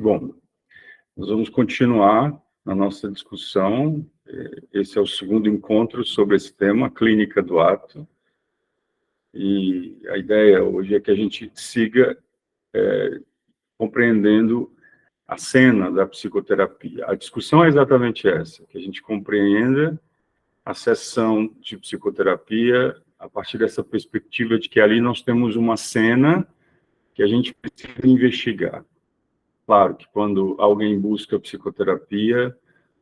Bom, nós vamos continuar a nossa discussão. Esse é o segundo encontro sobre esse tema, clínica do ato. E a ideia hoje é que a gente siga compreendendo a cena da psicoterapia. A discussão é exatamente essa, que a gente compreenda a sessão de psicoterapia a partir dessa perspectiva de que ali nós temos uma cena que a gente precisa investigar. Claro que quando alguém busca psicoterapia,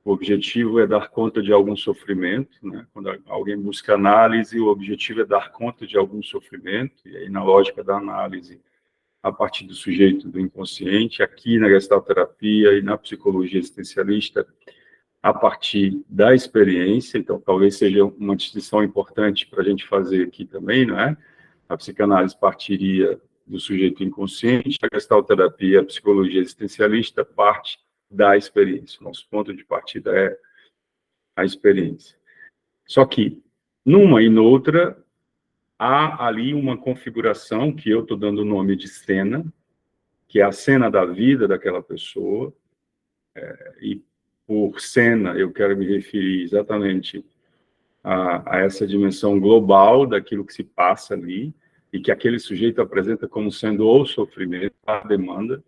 o objetivo é dar conta de algum sofrimento, né? Quando alguém busca análise, o objetivo é dar conta de algum sofrimento, e aí na lógica da análise, a partir do sujeito do inconsciente, aqui na gestalterapia e na psicologia existencialista, a partir da experiência. Então talvez seja uma distinção importante para a gente fazer aqui também, não é? A psicanálise partiria do sujeito inconsciente, a gestalterapia, a psicologia existencialista, parte da experiência. Nosso ponto de partida é a experiência. Só que, numa e noutra, há ali uma configuração que eu estou dando o nome de cena, que é a cena da vida daquela pessoa, e por cena eu quero me referir exatamente a essa dimensão global daquilo que se passa ali, e que aquele sujeito apresenta como sendo o sofrimento, a demanda.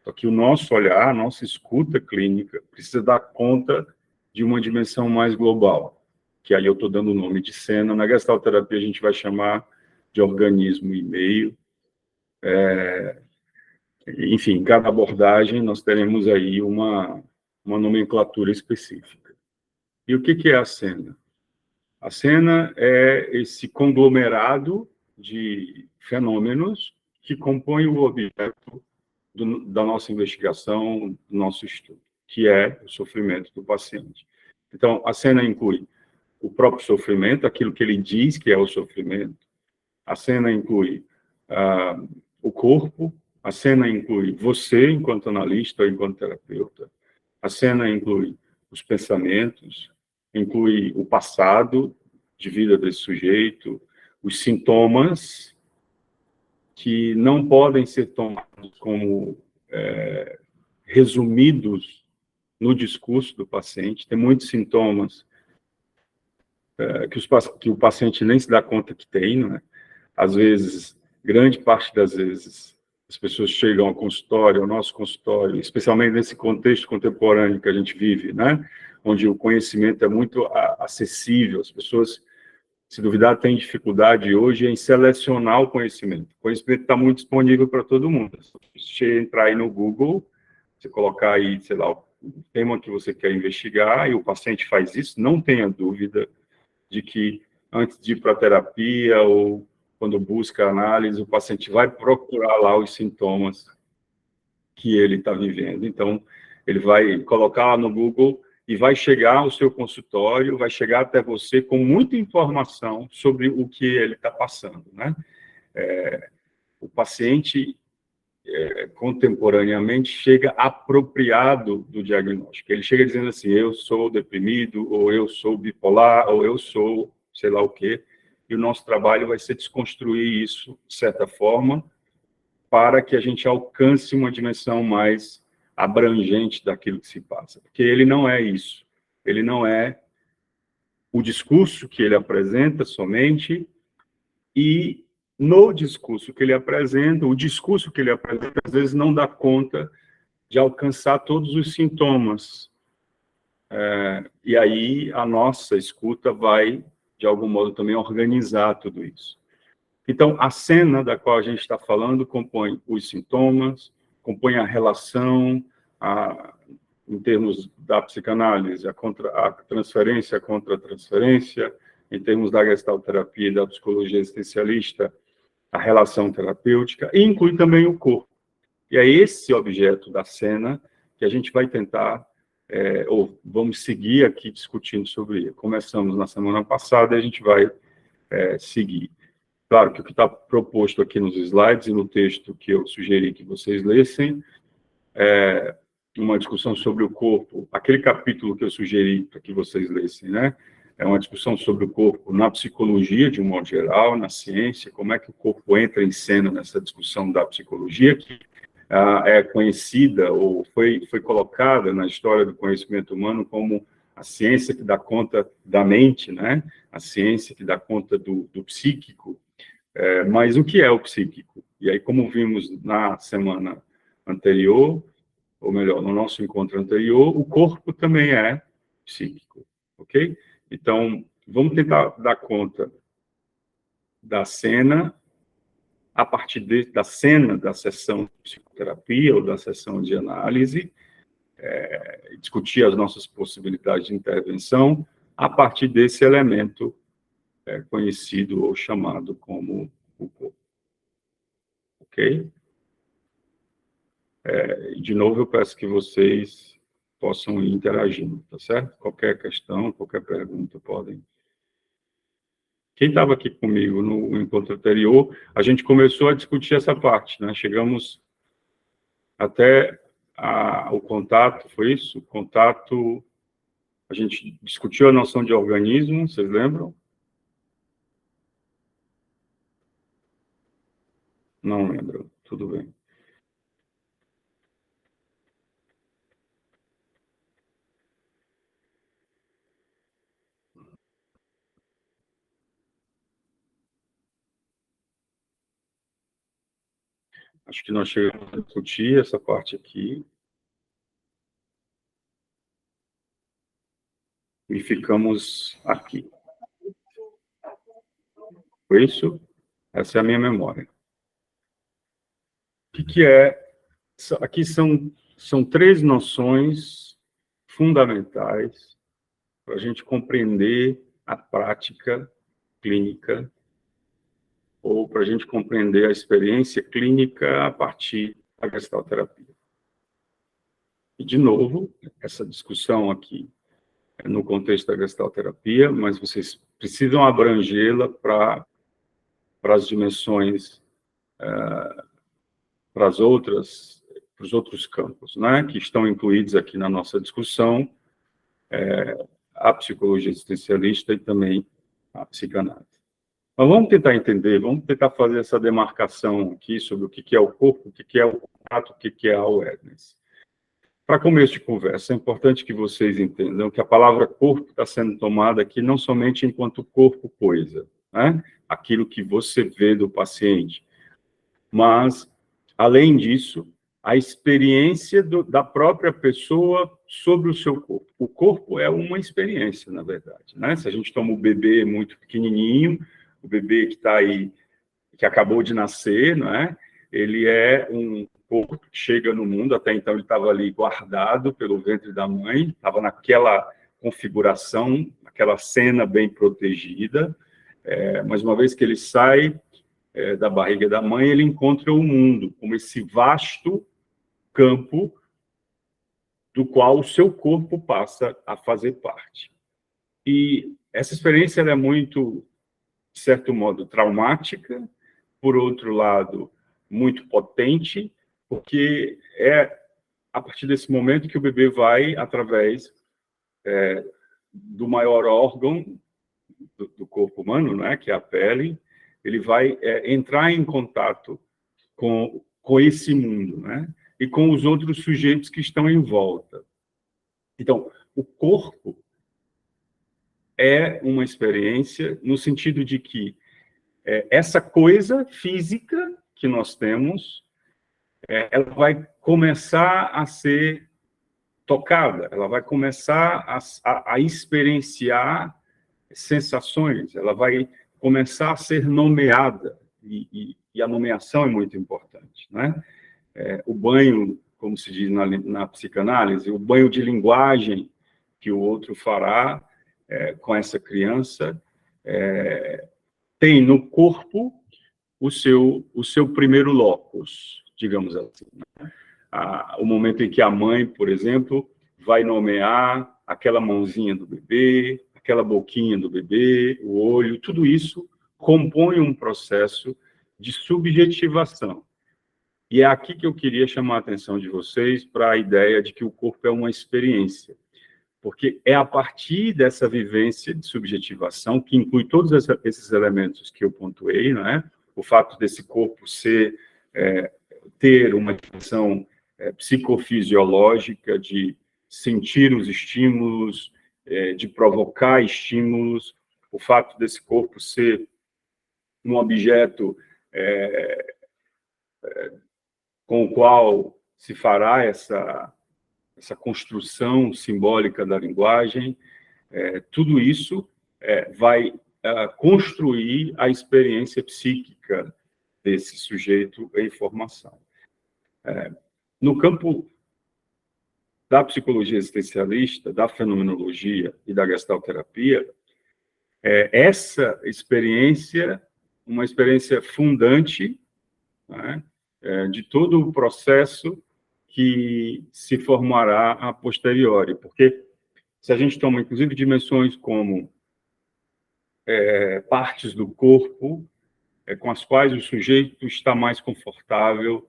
Só que o nosso olhar, a nossa escuta clínica, precisa dar conta de uma dimensão mais global, que aí eu estou dando o nome de cena. Na gestalterapia a gente vai chamar de organismo e meio. Enfim, em cada abordagem nós teremos aí uma nomenclatura específica. E o que é a cena? A cena é esse conglomerado de fenômenos que compõem o objeto da nossa investigação, do nosso estudo, que é o sofrimento do paciente. Então, a cena inclui o próprio sofrimento, aquilo que ele diz que é o sofrimento. A cena inclui o corpo. A cena inclui você, enquanto analista ou enquanto terapeuta. A cena inclui os pensamentos, inclui o passado de vida desse sujeito, os sintomas, que não podem ser tomados como resumidos no discurso do paciente. Tem muitos sintomas que o paciente nem se dá conta que tem, né? Às vezes, grande parte das vezes, as pessoas chegam ao consultório, ao nosso consultório, especialmente nesse contexto contemporâneo que a gente vive, né? Onde o conhecimento é muito acessível, as pessoas, se duvidar, têm dificuldade hoje em selecionar o conhecimento. O conhecimento está muito disponível para todo mundo. Se você entrar aí no Google, você colocar aí, sei lá, o tema que você quer investigar, e o paciente faz isso, não tenha dúvida de que antes de ir para a terapia ou quando busca análise, o paciente vai procurar lá os sintomas que ele está vivendo. Então, ele vai colocar lá no Google e vai chegar ao seu consultório, vai chegar até você com muita informação sobre o que ele está passando, né? O paciente, contemporaneamente, chega apropriado do diagnóstico. Ele chega dizendo assim, eu sou deprimido, ou eu sou bipolar, ou eu sou sei lá o quê. E o nosso trabalho vai ser desconstruir isso, de certa forma, para que a gente alcance uma dimensão mais abrangente daquilo que se passa. Porque ele não é isso. Ele não é o discurso que ele apresenta somente, e no discurso que ele apresenta, o discurso que ele apresenta, às vezes, não dá conta de alcançar todos os sintomas. E aí a nossa escuta vai, de algum modo, também organizar tudo isso. Então, a cena da qual a gente está falando compõe os sintomas, compõe a relação, em termos da psicanálise, a transferência contra a transferência, em termos da gestalterapia e da psicologia existencialista, a relação terapêutica, e inclui também o corpo. E é esse objeto da cena que a gente vai tentar, ou vamos seguir aqui discutindo sobre ele. Começamos na semana passada e a gente vai seguir. Claro que o que está proposto aqui nos slides e no texto que eu sugeri que vocês lessem é uma discussão sobre o corpo. Aquele capítulo que eu sugeri para que vocês lessem, né? É uma discussão sobre o corpo na psicologia, de um modo geral, na ciência, como é que o corpo entra em cena nessa discussão da psicologia, que é conhecida ou foi colocada na história do conhecimento humano como a ciência que dá conta da mente, né? A ciência que dá conta do psíquico. Mas o que é o psíquico? E aí, como vimos na semana anterior, ou melhor, no nosso encontro anterior, o corpo também é psíquico, ok? Então, vamos tentar dar conta da cena a partir da cena da sessão de psicoterapia ou da sessão de análise, discutir as nossas possibilidades de intervenção a partir desse elemento conhecido ou chamado como o corpo. Ok? De novo, eu peço que vocês possam ir interagindo, tá certo? Qualquer questão, qualquer pergunta, podem. Quem estava aqui comigo no encontro anterior, a gente começou a discutir essa parte, né? Chegamos até o contato, foi isso? O contato, a gente discutiu a noção de organismo, vocês lembram? Não lembro, tudo bem. Acho que nós chegamos a discutir essa parte aqui. E ficamos aqui. Foi isso? Essa é a minha memória. O que é? Aqui são três noções fundamentais para a gente compreender a prática clínica ou para a gente compreender a experiência clínica a partir da gestalterapia. E, de novo, essa discussão aqui é no contexto da gestalterapia, mas vocês precisam abrangê-la para as dimensões, para os outros campos, né, que estão incluídos aqui na nossa discussão, a psicologia existencialista e também a psicanálise. Mas vamos tentar entender, vamos tentar fazer essa demarcação aqui sobre o que é o corpo, o que é o contato, o que é a awareness. Para começo de conversa, é importante que vocês entendam que a palavra corpo está sendo tomada aqui não somente enquanto corpo coisa, né? Aquilo que você vê do paciente, mas, além disso, a experiência da própria pessoa sobre o seu corpo. O corpo é uma experiência, na verdade, né? Se a gente toma o bebê muito pequenininho, o bebê que está aí, que acabou de nascer, não é? Ele é um corpo que chega no mundo, até então ele estava ali guardado pelo ventre da mãe, estava naquela configuração, naquela cena bem protegida, mas uma vez que ele sai da barriga da mãe, ele encontra o mundo como esse vasto campo do qual o seu corpo passa a fazer parte. E essa experiência ela é muito, de certo modo, traumática, por outro lado, muito potente, porque é a partir desse momento que o bebê vai, através do maior órgão do corpo humano, né, que é a pele, ele vai entrar em contato com esse mundo, né, e com os outros sujeitos que estão em volta. Então, o corpo é uma experiência no sentido de que essa coisa física que nós temos, ela vai começar a ser tocada, ela vai começar a experienciar sensações, ela vai começar a ser nomeada, e a nomeação é muito importante, né? O banho, como se diz na psicanálise, o banho de linguagem que o outro fará com essa criança, tem no corpo o seu primeiro locus, digamos assim. O momento em que a mãe, por exemplo, vai nomear aquela mãozinha do bebê, aquela boquinha do bebê, o olho, tudo isso compõe um processo de subjetivação. E é aqui que eu queria chamar a atenção de vocês para a ideia de que o corpo é uma experiência. Porque é a partir dessa vivência de subjetivação, que inclui todos esses elementos que eu pontuei, não é? O fato desse corpo ser ter uma dimensão psicofisiológica, de sentir os estímulos, de provocar estímulos, o fato desse corpo ser um objeto com o qual se fará essa construção simbólica da linguagem, tudo isso vai construir a experiência psíquica desse sujeito em formação. No campo da psicologia existencialista, da fenomenologia e da gestalterapia, essa experiência, uma experiência fundante, né, de todo o processo que se formará a posteriori, porque se a gente toma, inclusive, dimensões como partes do corpo com as quais o sujeito está mais confortável,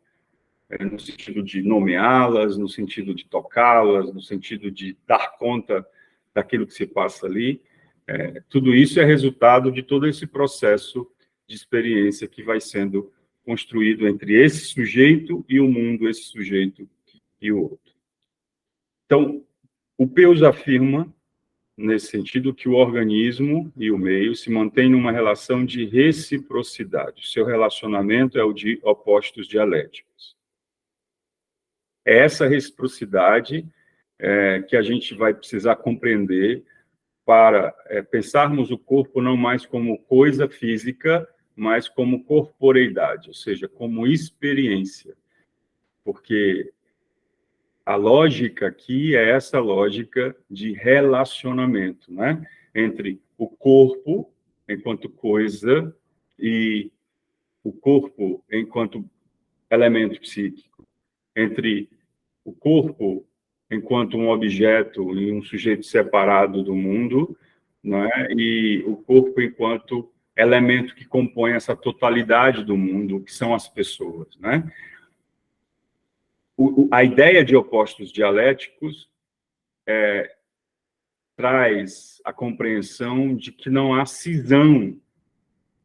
no sentido de nomeá-las, no sentido de tocá-las, no sentido de dar conta daquilo que se passa ali, tudo isso é resultado de todo esse processo de experiência que vai sendo construído entre esse sujeito e o mundo, esse sujeito e o outro. Então, o Peirce afirma, nesse sentido, que o organismo e o meio se mantêm numa relação de reciprocidade. Seu relacionamento é o de opostos dialéticos. É essa reciprocidade que a gente vai precisar compreender para pensarmos o corpo não mais como coisa física, mas como corporeidade, ou seja, como experiência. Porque a lógica aqui é essa lógica de relacionamento, né? Entre o corpo enquanto coisa e o corpo enquanto elemento psíquico, entre o corpo enquanto um objeto e um sujeito separado do mundo, né? E o corpo enquanto elemento que compõe essa totalidade do mundo, que são as pessoas, né? A ideia de opostos dialéticos traz a compreensão de que não há cisão,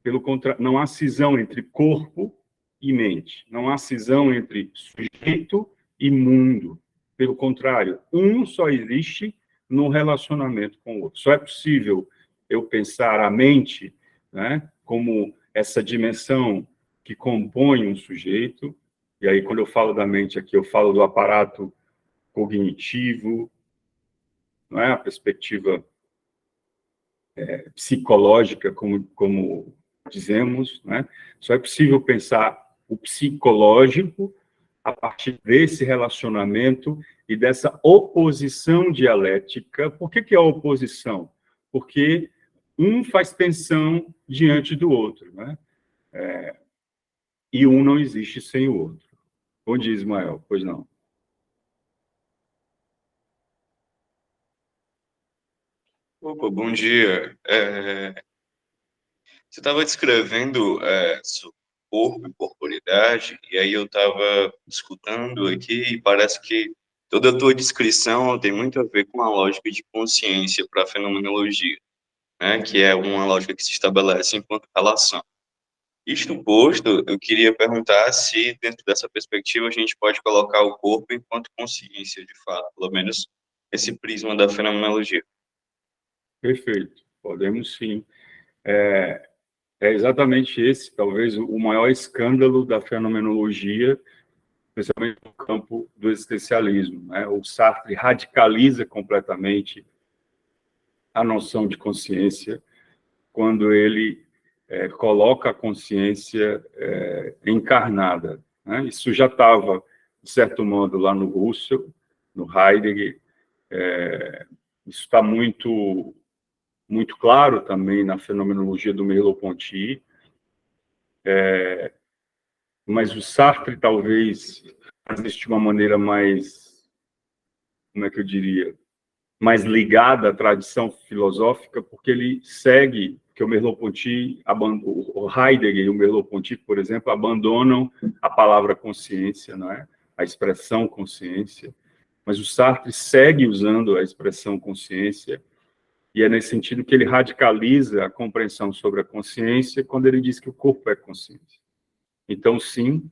pelo contrário, não há cisão entre corpo e mente, não há cisão entre sujeito e mundo. Pelo contrário, um só existe no relacionamento com o outro. Só é possível eu pensar a mente, né, como essa dimensão que compõe um sujeito, e aí quando eu falo da mente aqui, eu falo do aparato cognitivo, não é a perspectiva psicológica, como dizemos, né? Só é possível pensar o psicológico a partir desse relacionamento e dessa oposição dialética. Por que é a oposição? Porque um faz tensão diante do outro, né? E um não existe sem o outro. Bom dia, Ismael. Pois não. Opa, bom dia. Você estava descrevendo sobre corpo e corporidade, e aí eu estava escutando aqui e parece que toda a tua descrição tem muito a ver com a lógica de consciência para a fenomenologia, né, que é uma lógica que se estabelece enquanto relação. Isto posto, eu queria perguntar se, dentro dessa perspectiva, a gente pode colocar o corpo enquanto consciência, de fato, pelo menos esse prisma da fenomenologia. Perfeito. Podemos sim. É exatamente esse, talvez, o maior escândalo da fenomenologia, especialmente no campo do existencialismo, né? O Sartre radicaliza completamente a noção de consciência quando ele coloca a consciência encarnada, né? Isso já estava, de certo modo, lá no Husserl, no Heidegger, isso está muito claro também na fenomenologia do Merleau-Ponty, mas o Sartre talvez faz isso de uma maneira mais, como é que eu diria, mais ligada à tradição filosófica, porque ele segue que o Merleau-Ponty, o Heidegger e o Merleau-Ponty, por exemplo, abandonam a palavra consciência, não é? A expressão consciência, mas o Sartre segue usando a expressão consciência, e é nesse sentido que ele radicaliza a compreensão sobre a consciência quando ele diz que o corpo é consciência. Então, sim,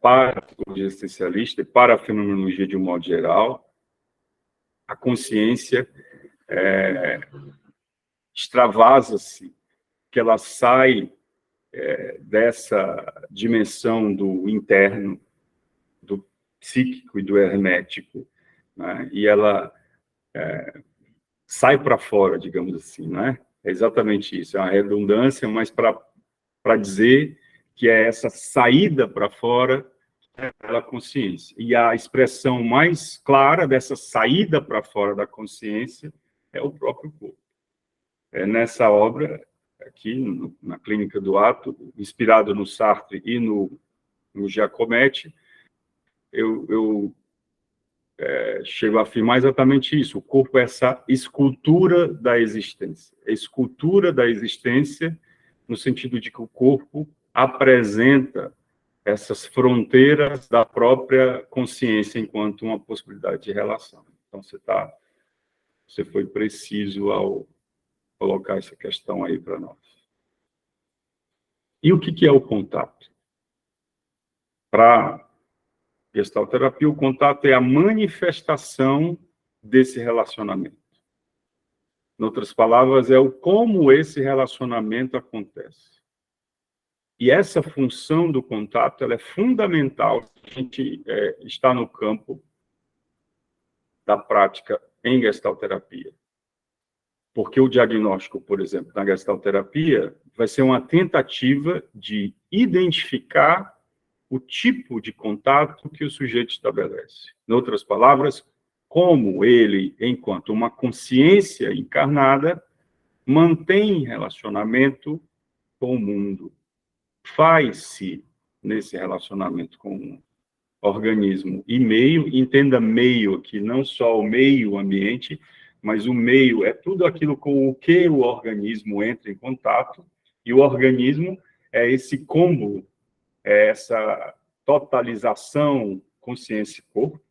para a psicologia existencialista e para a fenomenologia de um modo geral, a consciência extravasa-se, que ela sai dessa dimensão do interno, do psíquico e do hermético, né? E ela sai para fora, digamos assim, né? É exatamente isso, é uma redundância, mas para dizer que é essa saída para fora da consciência. E a expressão mais clara dessa saída para fora da consciência é o próprio corpo. Nessa obra, aqui, na Clínica do Ato, inspirado no Sartre e no Giacometti, eu chego a afirmar exatamente isso. O corpo é essa escultura da existência. É escultura da existência no sentido de que o corpo apresenta essas fronteiras da própria consciência enquanto uma possibilidade de relação. Então, você foi preciso ao colocar essa questão aí para nós. E o que é o contato? Para a gestalterapia, o contato é a manifestação desse relacionamento. Em outras palavras, é o como esse relacionamento acontece. E essa função do contato ela é fundamental se a gente está no campo da prática em gestalterapia. Porque o diagnóstico, por exemplo, na gestalterapia, vai ser uma tentativa de identificar o tipo de contato que o sujeito estabelece. Em outras palavras, como ele, enquanto uma consciência encarnada, mantém relacionamento com o mundo. Faz-se nesse relacionamento com o organismo e meio, entenda meio aqui, não só o meio ambiente, mas o meio é tudo aquilo com o que o organismo entra em contato, e o organismo é esse combo, é essa totalização consciência-corpo,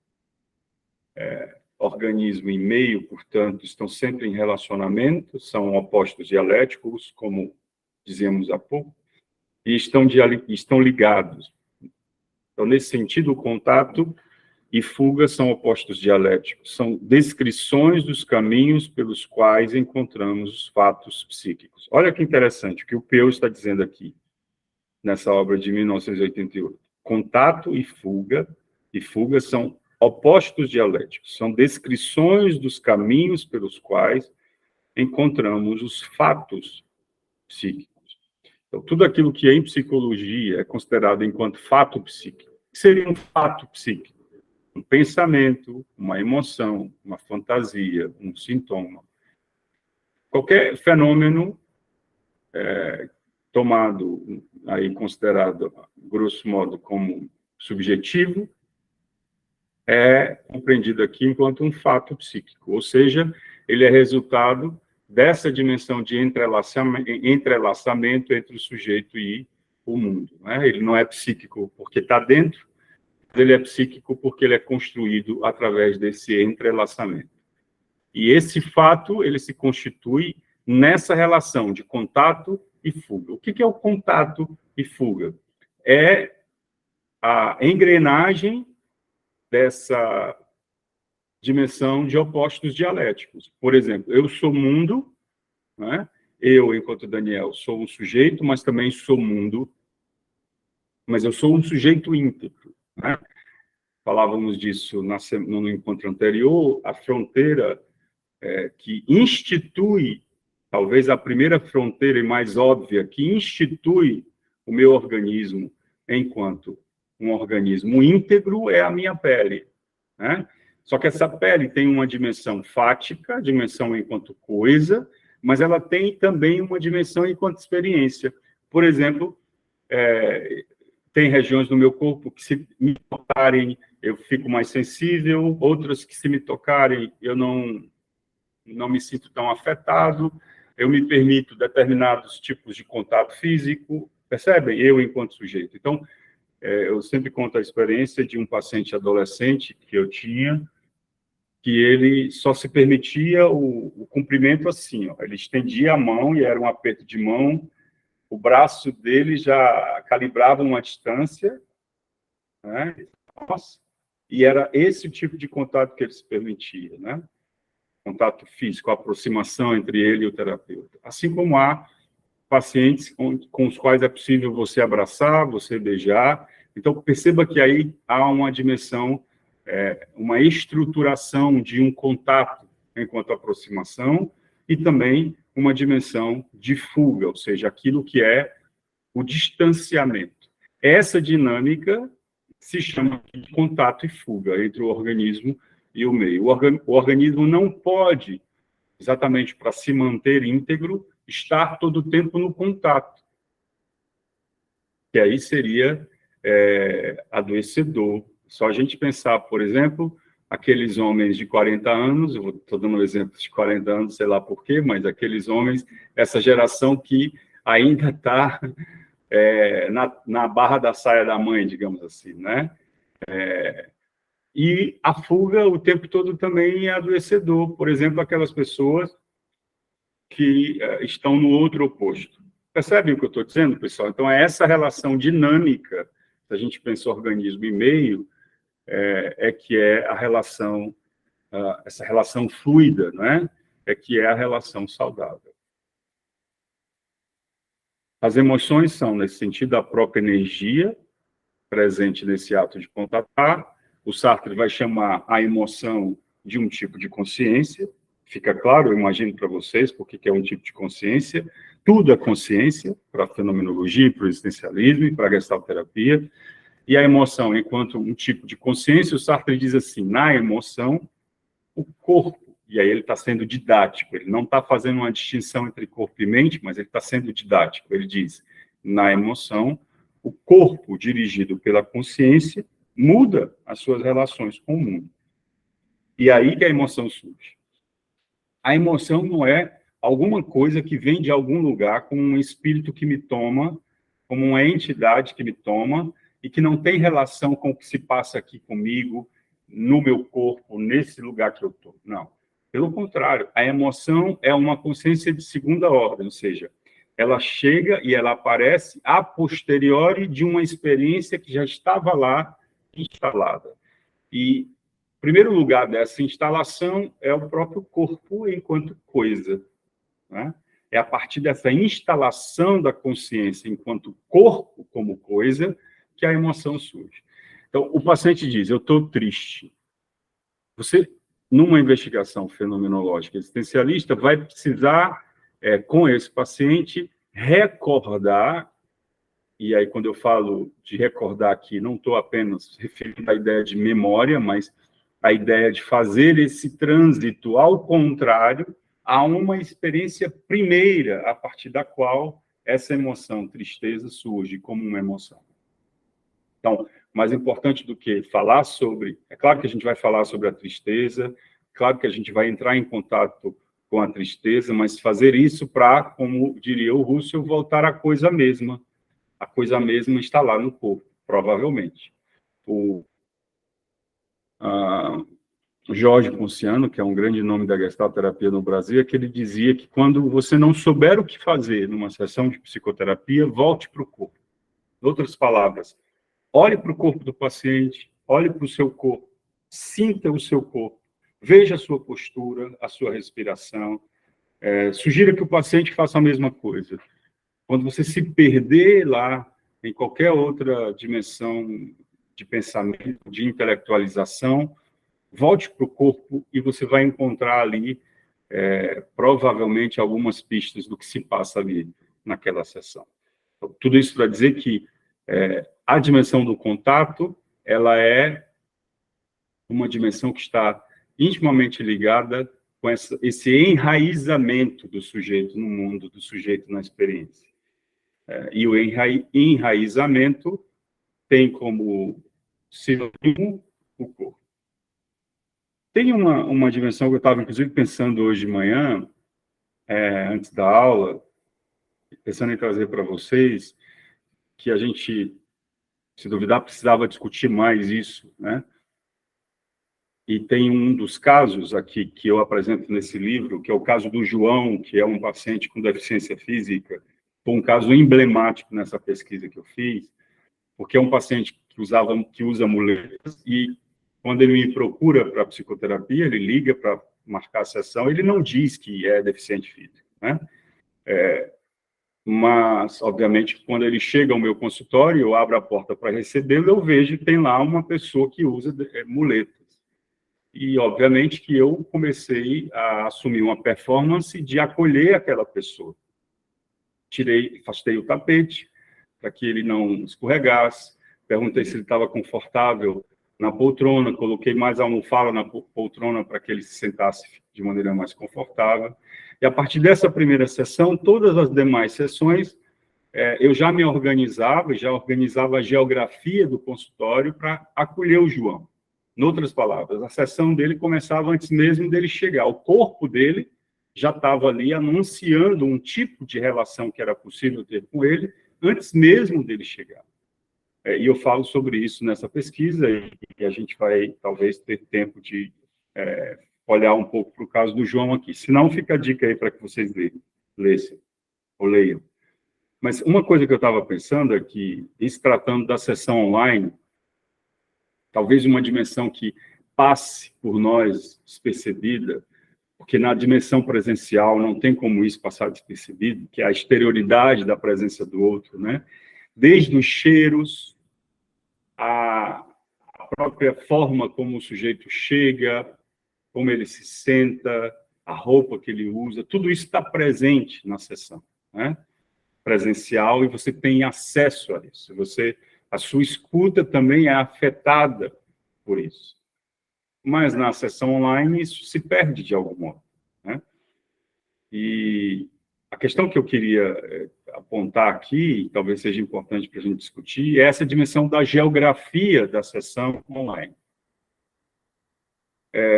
organismo e meio, portanto, estão sempre em relacionamento, são opostos dialéticos, como dizíamos há pouco, e estão ligados. Então, nesse sentido, o contato e fuga são opostos dialéticos, são descrições dos caminhos pelos quais encontramos os fatos psíquicos. Olha que interessante o que o Peirce está dizendo aqui, nessa obra de 1988. Contato e fuga são opostos dialéticos, são descrições dos caminhos pelos quais encontramos os fatos psíquicos. Então, tudo aquilo que em psicologia é considerado enquanto fato psíquico, que seria um fato psíquico? Um pensamento, uma emoção, uma fantasia, um sintoma. Qualquer fenômeno tomado, aí considerado, grosso modo, como subjetivo, é compreendido aqui enquanto um fato psíquico, ou seja, ele é resultado dessa dimensão de entrelaçamento entre o sujeito e o mundo. Né? Ele não é psíquico porque está dentro, ele é psíquico porque ele é construído através desse entrelaçamento. E esse fato, ele se constitui nessa relação de contato e fuga. O que é o contato e fuga? É a engrenagem dessa dimensão de opostos dialéticos. Por exemplo, eu sou mundo, né? Eu, enquanto Daniel, sou um sujeito, mas também sou mundo, mas eu sou um sujeito íntegro. Né? Falávamos disso no encontro anterior, a fronteira que institui, talvez a primeira fronteira e mais óbvia, que institui o meu organismo enquanto um organismo íntegro é a minha pele. Né? Só que essa pele tem uma dimensão fática, dimensão enquanto coisa, mas ela tem também uma dimensão enquanto experiência. Por exemplo, tem regiões do meu corpo que, se me tocarem, eu fico mais sensível, outras que, se me tocarem, eu não me sinto tão afetado, eu me permito determinados tipos de contato físico, percebem? Eu, enquanto sujeito. Então, eu sempre conto a experiência de um paciente adolescente que eu tinha, que ele só se permitia o cumprimento assim, ó. Ele estendia a mão e era um aperto de mão, o braço dele já calibrava uma distância, né? Nossa. E era esse o tipo de contato que ele se permitia, né? Contato físico, a aproximação entre ele e o terapeuta. Assim como há pacientes com os quais é possível você abraçar, você beijar. Então, perceba que aí há uma dimensão, uma estruturação de um contato enquanto aproximação e também uma dimensão de fuga, ou seja, aquilo que é o distanciamento. Essa dinâmica se chama de contato e fuga entre o organismo e o meio. O organismo não pode, exatamente para se manter íntegro, estar todo o tempo no contato, que aí seria adoecedor. Só a gente pensar, por exemplo, aqueles homens de 40 anos, eu estou dando um exemplo de 40 anos, sei lá por quê, mas aqueles homens, essa geração que ainda está na barra da saia da mãe, digamos assim, né? E a fuga o tempo todo também é adoecedor. Por exemplo, aquelas pessoas que estão no outro oposto. Percebem o que eu estou dizendo, pessoal? Então, é essa relação dinâmica, se a gente pensa organismo e meio, que é a relação, essa relação fluida, né? Que é a relação saudável. As emoções são, nesse sentido, a própria energia presente nesse ato de contatar. O Sartre vai chamar a emoção de um tipo de consciência. Fica claro, eu imagino para vocês, porque é um tipo de consciência. Tudo é consciência, para a fenomenologia, para o existencialismo e para a gestalterapia. E a emoção, enquanto um tipo de consciência, o Sartre diz assim, na emoção, o corpo, e aí ele está sendo didático, ele não está fazendo uma distinção entre corpo e mente, mas ele está sendo didático. Ele diz, na emoção, o corpo dirigido pela consciência muda as suas relações com o mundo. E aí que a emoção surge. A emoção não é alguma coisa que vem de algum lugar, como um espírito que me toma, como uma entidade que me toma, e que não tem relação com o que se passa aqui comigo, no meu corpo, nesse lugar que eu estou. Não. Pelo contrário, a emoção é uma consciência de segunda ordem, ou seja, ela chega e ela aparece a posteriori de uma experiência que já estava lá instalada. E o primeiro lugar dessa instalação é o próprio corpo enquanto coisa, né? É a partir dessa instalação da consciência enquanto corpo como coisa que a emoção surge. Então, o paciente diz, eu estou triste. Você, numa investigação fenomenológica existencialista, vai precisar, com esse paciente, recordar, e aí quando eu falo de recordar aqui, não estou apenas referindo à ideia de memória, mas a ideia de fazer esse trânsito ao contrário a uma experiência primeira, a partir da qual essa emoção, tristeza, surge como uma emoção. Então, mais importante do que falar sobre... É claro que a gente vai falar sobre a tristeza, claro que a gente vai entrar em contato com a tristeza, mas fazer isso para, como diria o Russell, voltar à coisa mesma. A coisa mesma está lá no corpo, provavelmente. O Jorge Ponciano, que é um grande nome da gestalterapia no Brasil, é que ele dizia que quando você não souber o que fazer numa sessão de psicoterapia, volte para o corpo. Em outras palavras, olhe para o corpo do paciente, olhe para o seu corpo, sinta o seu corpo, veja a sua postura, a sua respiração. Sugira que o paciente faça a mesma coisa. Quando você se perder lá, em qualquer outra dimensão de pensamento, de intelectualização, volte para o corpo e você vai encontrar ali, provavelmente, algumas pistas do que se passa ali naquela sessão. Então, tudo isso para dizer que a dimensão do contato, ela é uma dimensão que está intimamente ligada com esse enraizamento do sujeito no mundo, do sujeito na experiência. E o enraizamento tem como sinônimo o corpo. Tem uma dimensão que eu estava, inclusive, pensando hoje de manhã, antes da aula, pensando em trazer para vocês, que a gente, se duvidar, precisava discutir mais isso, né? E tem um dos casos aqui que eu apresento nesse livro, que é o caso do João, que é um paciente com deficiência física. Foi um caso emblemático nessa pesquisa que eu fiz, porque é um paciente que usa muletas, e quando ele me procura para psicoterapia, ele liga para marcar a sessão, ele não diz que é deficiente físico, né? Mas, obviamente, quando ele chega ao meu consultório, eu abro a porta para recebê-lo, eu vejo que tem lá uma pessoa que usa muletas. E, obviamente, que eu comecei a assumir uma performance de acolher aquela pessoa. Afastei o tapete para que ele não escorregasse, perguntei se ele estava confortável na poltrona, coloquei mais almofada na poltrona para que ele se sentasse de maneira mais confortável. E, a partir dessa primeira sessão, todas as demais sessões, eu já me organizava, já organizava a geografia do consultório para acolher o João. Em outras palavras, a sessão dele começava antes mesmo dele chegar. O corpo dele já estava ali anunciando um tipo de relação que era possível ter com ele antes mesmo dele chegar. E eu falo sobre isso nessa pesquisa, e a gente vai, talvez, ter tempo de olhar um pouco para o caso do João aqui. Se não, fica a dica aí para que vocês lessem, ou leiam. Mas uma coisa que eu estava pensando é que, em se tratando da sessão online, talvez uma dimensão que passe por nós despercebida, porque na dimensão presencial não tem como isso passar despercebido, que é a exterioridade da presença do outro, né? Desde os cheiros, a própria forma como o sujeito chega, como ele se senta, a roupa que ele usa, tudo isso está presente na sessão, né? Presencial, e você tem acesso a isso. A sua escuta também é afetada por isso. Mas na sessão online isso se perde de algum modo, né? E a questão que eu queria apontar aqui, talvez seja importante para a gente discutir, é essa dimensão da geografia da sessão online.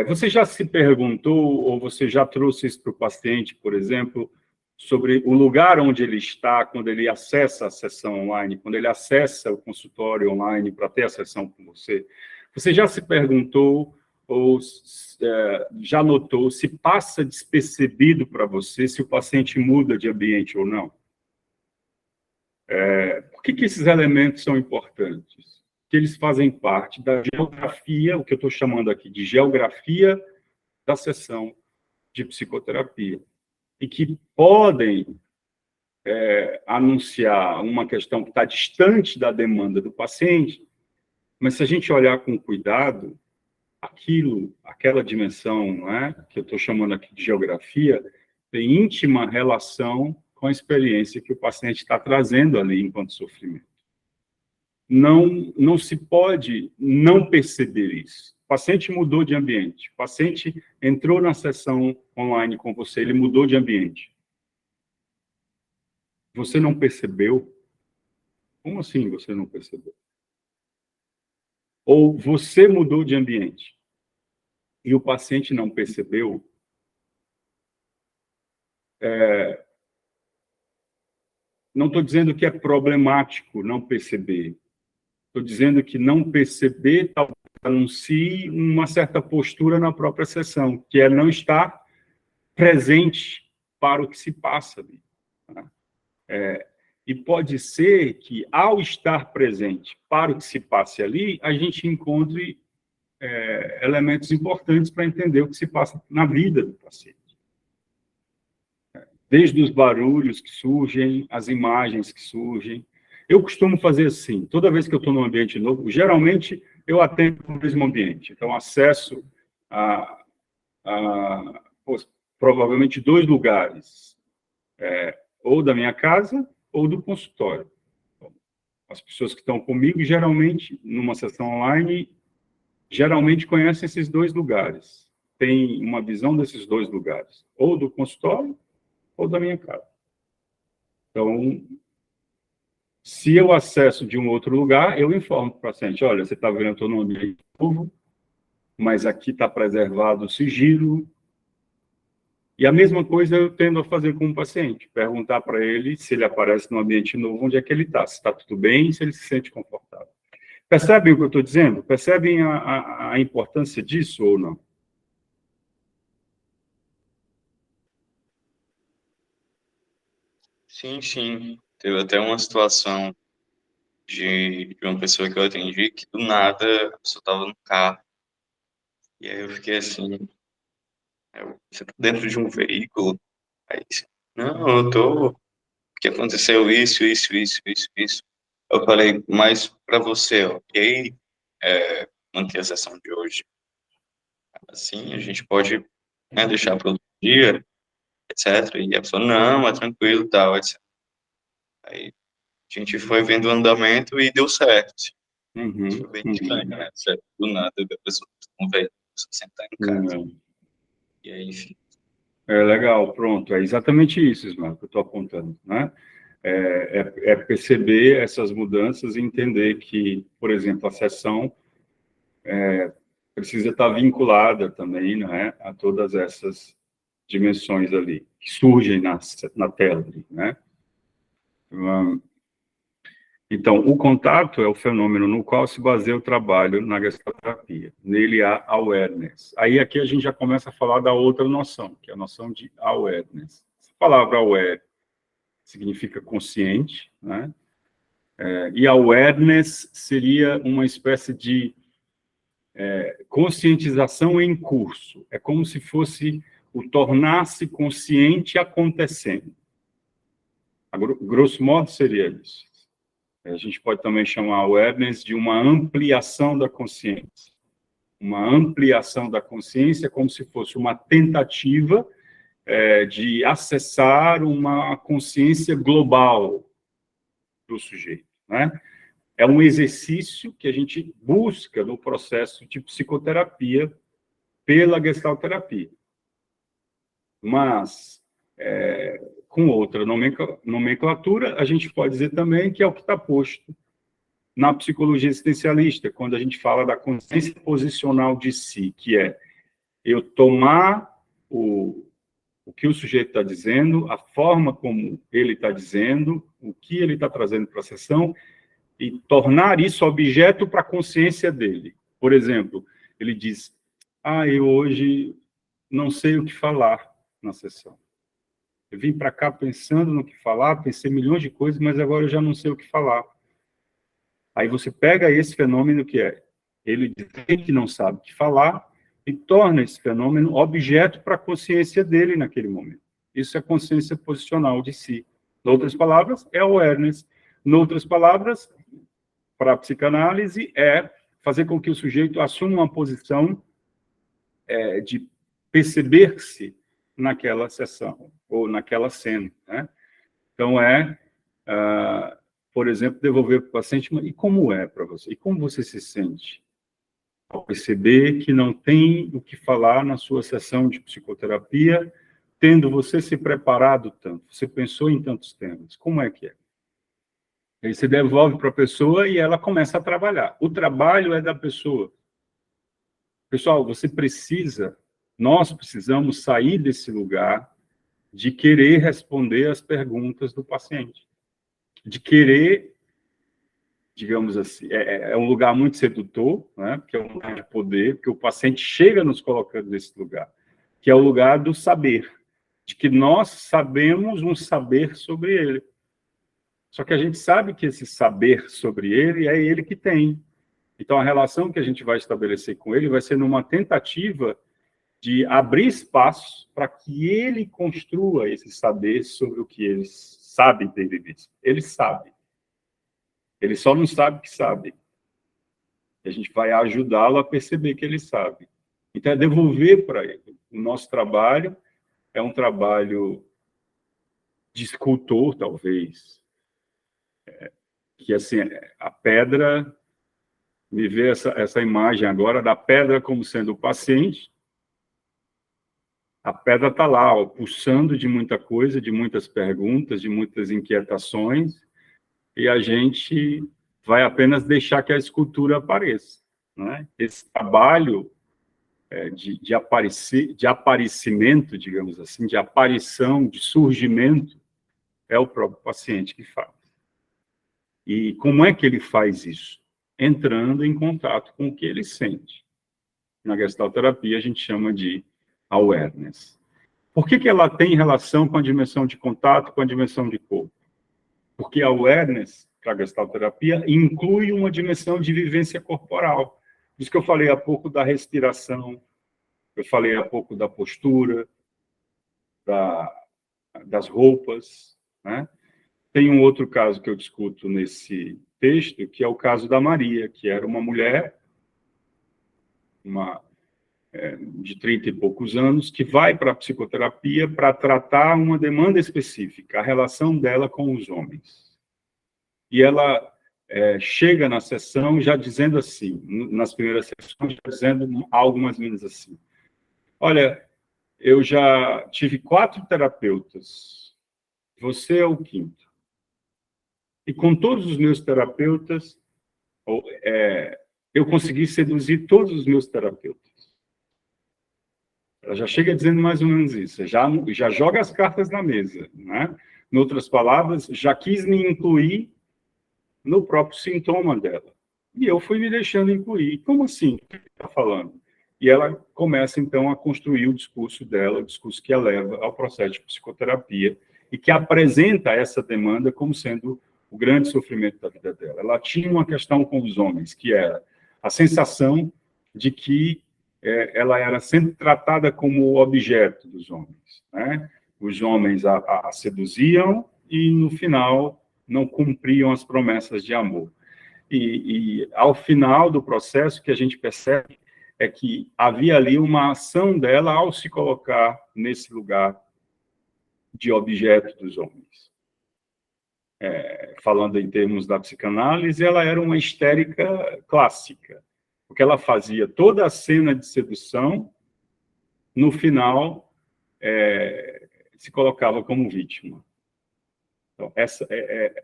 Você já se perguntou, ou você já trouxe isso para o paciente, por exemplo, sobre o lugar onde ele está quando ele acessa a sessão online, quando ele acessa o consultório online para ter a sessão com você? Você já se perguntou ou já notou se passa despercebido para você se o paciente muda de ambiente ou não? Por que esses elementos são importantes? Que eles fazem parte da geografia, o que eu estou chamando aqui de geografia da sessão de psicoterapia, e que podem anunciar uma questão que está distante da demanda do paciente, mas se a gente olhar com cuidado, aquela dimensão, não é, que eu estou chamando aqui de geografia, tem íntima relação com a experiência que o paciente está trazendo ali enquanto sofrimento. Não se pode não perceber isso. O paciente mudou de ambiente, o paciente entrou na sessão online com você, ele mudou de ambiente. Você não percebeu? Como assim você não percebeu? Ou você mudou de ambiente e o paciente não percebeu? Não estou dizendo que é problemático não perceber. Estou dizendo que não perceber talvez anuncie uma certa postura na própria sessão, que é não estar presente para o que se passa ali. E pode ser que, ao estar presente para o que se passe ali, a gente encontre elementos importantes para entender o que se passa na vida do paciente. Desde os barulhos que surgem, as imagens que surgem. Eu costumo fazer assim, toda vez que eu estou num ambiente novo, geralmente eu atendo no mesmo ambiente. Então, acesso provavelmente 2 lugares, ou da minha casa ou do consultório. As pessoas que estão comigo, geralmente, numa sessão online, geralmente conhecem esses 2 lugares. Tem uma visão desses 2 lugares, ou do consultório ou da minha casa. Então, se eu acesso de um outro lugar, eu informo para o paciente, olha, você está vendo, eu estou num ambiente novo, mas aqui está preservado o sigilo. E a mesma coisa eu tendo a fazer com o paciente, perguntar para ele se ele aparece num ambiente novo, onde é que ele está, se está tudo bem, se ele se sente confortável. Percebem o que eu estou dizendo? Percebem a importância disso ou não? Sim, sim. Teve até uma situação de uma pessoa que eu atendi, que do nada a pessoa estava no carro. E aí eu fiquei assim, você tá dentro de um veículo? Aí, não, eu tô, porque aconteceu isso. Eu falei, mas para você, ok, manter a sessão de hoje assim, a gente pode, né, deixar para outro dia, etc. E a pessoa, não, é tranquilo, tal, etc. Aí a gente foi vendo o andamento e deu certo, assim. Isso Uhum, foi bem uhum. estranho, né? Certo? Do nada, a pessoa não veio, a pessoa sentar em casa. E aí, enfim. É legal, pronto. É exatamente isso, Ismael, que eu estou apontando, né? É perceber essas mudanças e entender que, por exemplo, a sessão precisa estar vinculada também, né, a todas essas dimensões ali que surgem na tela, né? Então, o contato é o fenômeno no qual se baseia o trabalho na gestalterapia. Nele há awareness. Aí aqui a gente já começa a falar da outra noção, que é a noção de awareness. A palavra aware significa consciente, né? E awareness seria uma espécie de conscientização em curso. É como se fosse o tornar-se consciente acontecendo. A grosso modo seria isso. A gente pode também chamar awareness de uma ampliação da consciência. Uma ampliação da consciência como se fosse uma tentativa de acessar uma consciência global do sujeito, né? É um exercício que a gente busca no processo de psicoterapia pela gestalterapia. Mas, com outra nomenclatura, a gente pode dizer também que é o que está posto na psicologia existencialista, quando a gente fala da consciência posicional de si, que é eu tomar o que o sujeito está dizendo, a forma como ele está dizendo, o que ele está trazendo para a sessão, e tornar isso objeto para a consciência dele. Por exemplo, ele diz, eu hoje não sei o que falar na sessão. Eu vim para cá pensando no que falar, pensei milhões de coisas, mas agora eu já não sei o que falar. Aí você pega esse fenômeno que é ele dizer que não sabe o que falar e torna esse fenômeno objeto para a consciência dele naquele momento. Isso é consciência posicional de si. Em outras palavras, é awareness. Em outras palavras, para a psicanálise, é fazer com que o sujeito assuma uma posição de perceber-se naquela sessão ou naquela cena, né? Então, por exemplo, devolver para o paciente, e como é para você? E como você se sente ao perceber que não tem o que falar na sua sessão de psicoterapia, tendo você se preparado tanto? Você pensou em tantos temas. Como é que é? Aí você devolve para a pessoa e ela começa a trabalhar. O trabalho é da pessoa. Pessoal, nós precisamos sair desse lugar de querer responder as perguntas do paciente. De querer, digamos assim, é um lugar muito sedutor, né? Porque é um lugar de poder, porque o paciente chega nos colocando nesse lugar, que é o lugar do saber, de que nós sabemos um saber sobre ele. Só que a gente sabe que esse saber sobre ele é ele que tem. Então, a relação que a gente vai estabelecer com ele vai ser numa tentativa de abrir espaço para que ele construa esse saber sobre o que ele sabe dele mesmo. Ele sabe. Ele só não sabe que sabe. E a gente vai ajudá-lo a perceber que ele sabe. Então, é devolver para ele. O nosso trabalho é um trabalho de escultor, talvez, que, assim, a pedra, me vê essa imagem agora da pedra como sendo o paciente, a pedra está lá, ó, pulsando de muita coisa, de muitas perguntas, de muitas inquietações, e a gente vai apenas deixar que a escultura apareça, né? Esse trabalho de aparecimento, digamos assim, de aparição, de surgimento, é o próprio paciente que faz. E como é que ele faz isso? Entrando em contato com o que ele sente. Na gestalterapia, a gente chama de awareness. Por que ela tem relação com a dimensão de contato, com a dimensão de corpo? Porque a awareness para a gestalterapia inclui uma dimensão de vivência corporal. Por isso que eu falei há pouco da respiração, eu falei há pouco da postura, das roupas, né? Tem um outro caso que eu discuto nesse texto, que é o caso da Maria, que era uma mulher de 30 e poucos anos, que vai para a psicoterapia para tratar uma demanda específica, a relação dela com os homens. E ela chega na sessão já dizendo assim, nas primeiras sessões, já dizendo algo mais ou menos assim: olha, eu já tive 4 terapeutas, você é o 5º. E com todos os meus terapeutas, eu consegui seduzir todos os meus terapeutas. Ela já chega dizendo mais ou menos isso, já joga as cartas na mesa, né? Em outras palavras, já quis me incluir no próprio sintoma dela. E eu fui me deixando incluir. Como assim? O que você está falando? E ela começa, então, a construir o discurso dela, o discurso que a leva ao processo de psicoterapia e que apresenta essa demanda como sendo o grande sofrimento da vida dela. Ela tinha uma questão com os homens, que era a sensação de que ela era sempre tratada como objeto dos homens, né? Os homens a seduziam e, no final, não cumpriam as promessas de amor. E ao final do processo, que a gente percebe é que havia ali uma ação dela ao se colocar nesse lugar de objeto dos homens. Falando em termos da psicanálise, ela era uma histérica clássica, porque ela fazia toda a cena de sedução, no final, se colocava como vítima. Então, essa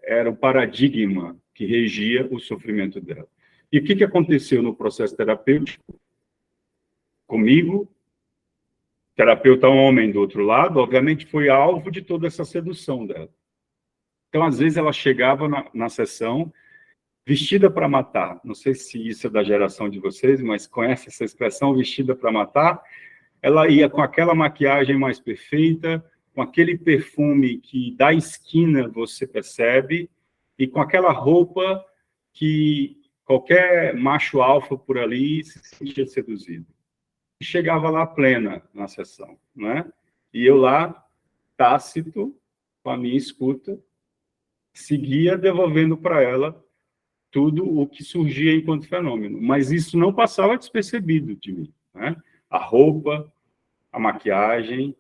era o paradigma que regia o sofrimento dela. E o que aconteceu no processo terapêutico? Comigo, terapeuta homem do outro lado, obviamente foi alvo de toda essa sedução dela. Então, às vezes, ela chegava na sessão vestida para matar. Não sei se isso é da geração de vocês, mas conhece essa expressão, vestida para matar? Ela ia com aquela maquiagem mais perfeita, com aquele perfume que da esquina você percebe, e com aquela roupa que qualquer macho alfa por ali se sentia seduzido. E chegava lá plena na sessão, né? E eu lá, tácito, com a minha escuta, seguia devolvendo para ela tudo o que surgia enquanto fenômeno. Mas isso não passava despercebido de mim, né? A roupa, a maquiagem.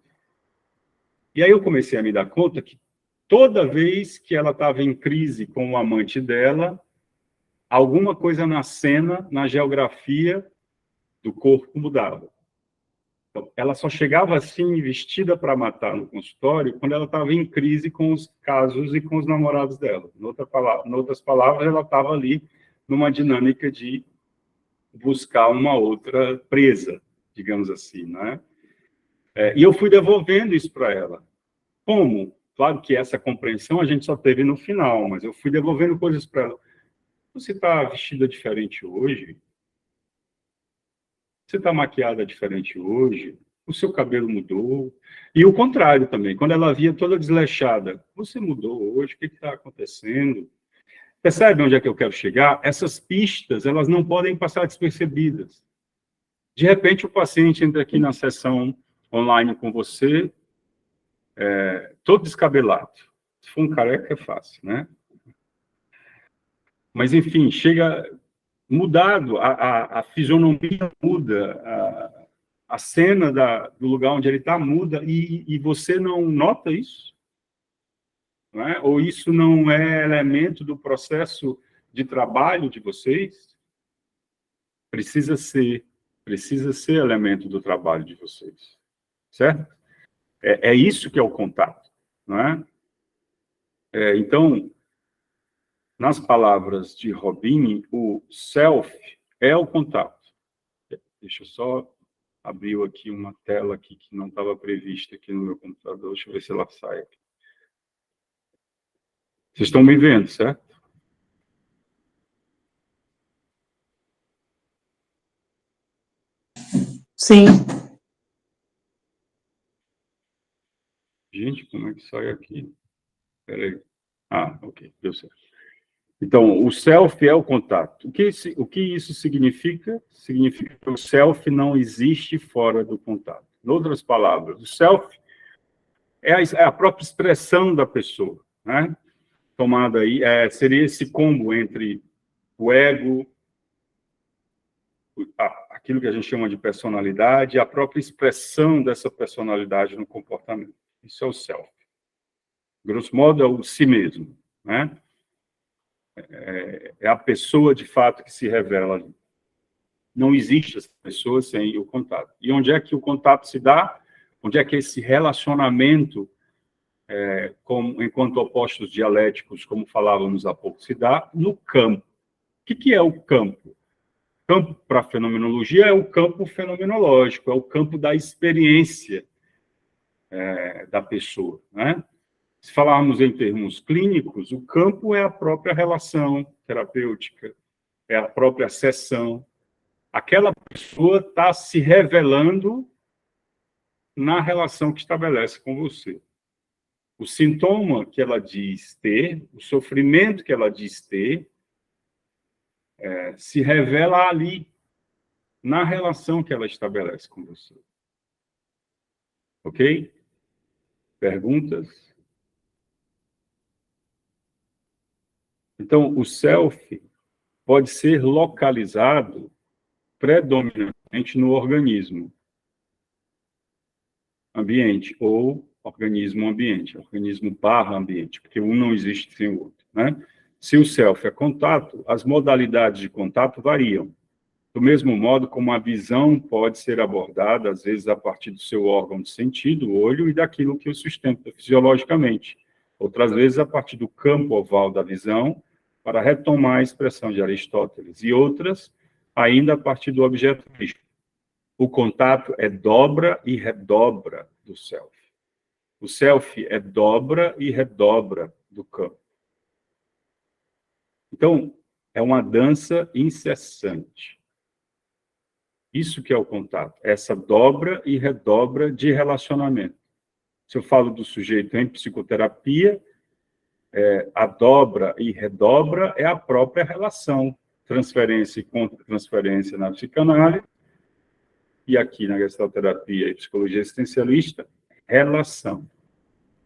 E aí eu comecei a me dar conta que toda vez que ela estava em crise com o amante dela, alguma coisa na cena, na geografia do corpo mudava. Então, ela só chegava assim, vestida para matar no consultório, quando ela estava em crise com os casos e com os namorados dela. Em outras palavras, ela estava ali numa dinâmica de buscar uma outra presa, digamos assim, né? E eu fui devolvendo isso para ela. Como? Claro que essa compreensão a gente só teve no final, mas eu fui devolvendo coisas para ela. Você está vestida diferente hoje? Você está maquiada diferente hoje? O seu cabelo mudou? E o contrário também, quando ela via toda desleixada, você mudou hoje? O que está acontecendo? Percebe onde é que eu quero chegar? Essas pistas, elas não podem passar despercebidas. De repente, o paciente entra aqui na sessão online com você, todo descabelado. Se for um careca, é fácil, né? Mas, enfim, chega mudado, a fisionomia muda, a cena do lugar onde ele está muda, e você não nota isso? Não é? Ou isso não é elemento do processo de trabalho de vocês? Precisa ser elemento do trabalho de vocês, certo? É isso que é o contato, não é? Então, nas palavras de Robin, o self é o contato. Deixa eu só abrir aqui uma tela aqui que não estava prevista aqui no meu computador. Deixa eu ver se ela sai aqui. Vocês estão me vendo, certo? Sim. Gente, como é que sai aqui? Espera aí. Ah, ok, deu certo. Então, o self é o contato. O que isso significa? Significa que o self não existe fora do contato. Em outras palavras, o self é a própria expressão da pessoa, né? Tomada aí, seria esse combo entre o ego, aquilo que a gente chama de personalidade, e a própria expressão dessa personalidade no comportamento. Isso é o self. Grosso modo, é o si mesmo, né? É a pessoa, de fato, que se revela ali. Não existe essa pessoa sem o contato. E onde é que o contato se dá? Onde é que esse relacionamento, enquanto opostos dialéticos, como falávamos há pouco, se dá? No campo. O que é o campo? O campo, para a fenomenologia, é o campo fenomenológico, é o campo da experiência da pessoa, né? Se falarmos em termos clínicos, o campo é a própria relação terapêutica, é a própria sessão. Aquela pessoa está se revelando na relação que estabelece com você. O sintoma que ela diz ter, o sofrimento que ela diz ter, se revela ali, na relação que ela estabelece com você. Ok? Perguntas? Então, o self pode ser localizado predominantemente no organismo ambiente, ou organismo-ambiente, organismo/ambiente, porque um não existe sem o outro, né? Se o self é contato, as modalidades de contato variam. Do mesmo modo como a visão pode ser abordada, às vezes, a partir do seu órgão de sentido, o olho, e daquilo que o sustenta fisiologicamente. Outras vezes, a partir do campo oval da visão, para retomar a expressão de Aristóteles. E outras, ainda a partir do objeto físico. O contato é dobra e redobra do self. O self é dobra e redobra do campo. Então, é uma dança incessante. Isso que é o contato, essa dobra e redobra de relacionamento. Se eu falo do sujeito em psicoterapia, a dobra e redobra é a própria relação, transferência e contra-transferência na psicanálise, e aqui na gestalterapia e psicologia existencialista, relação.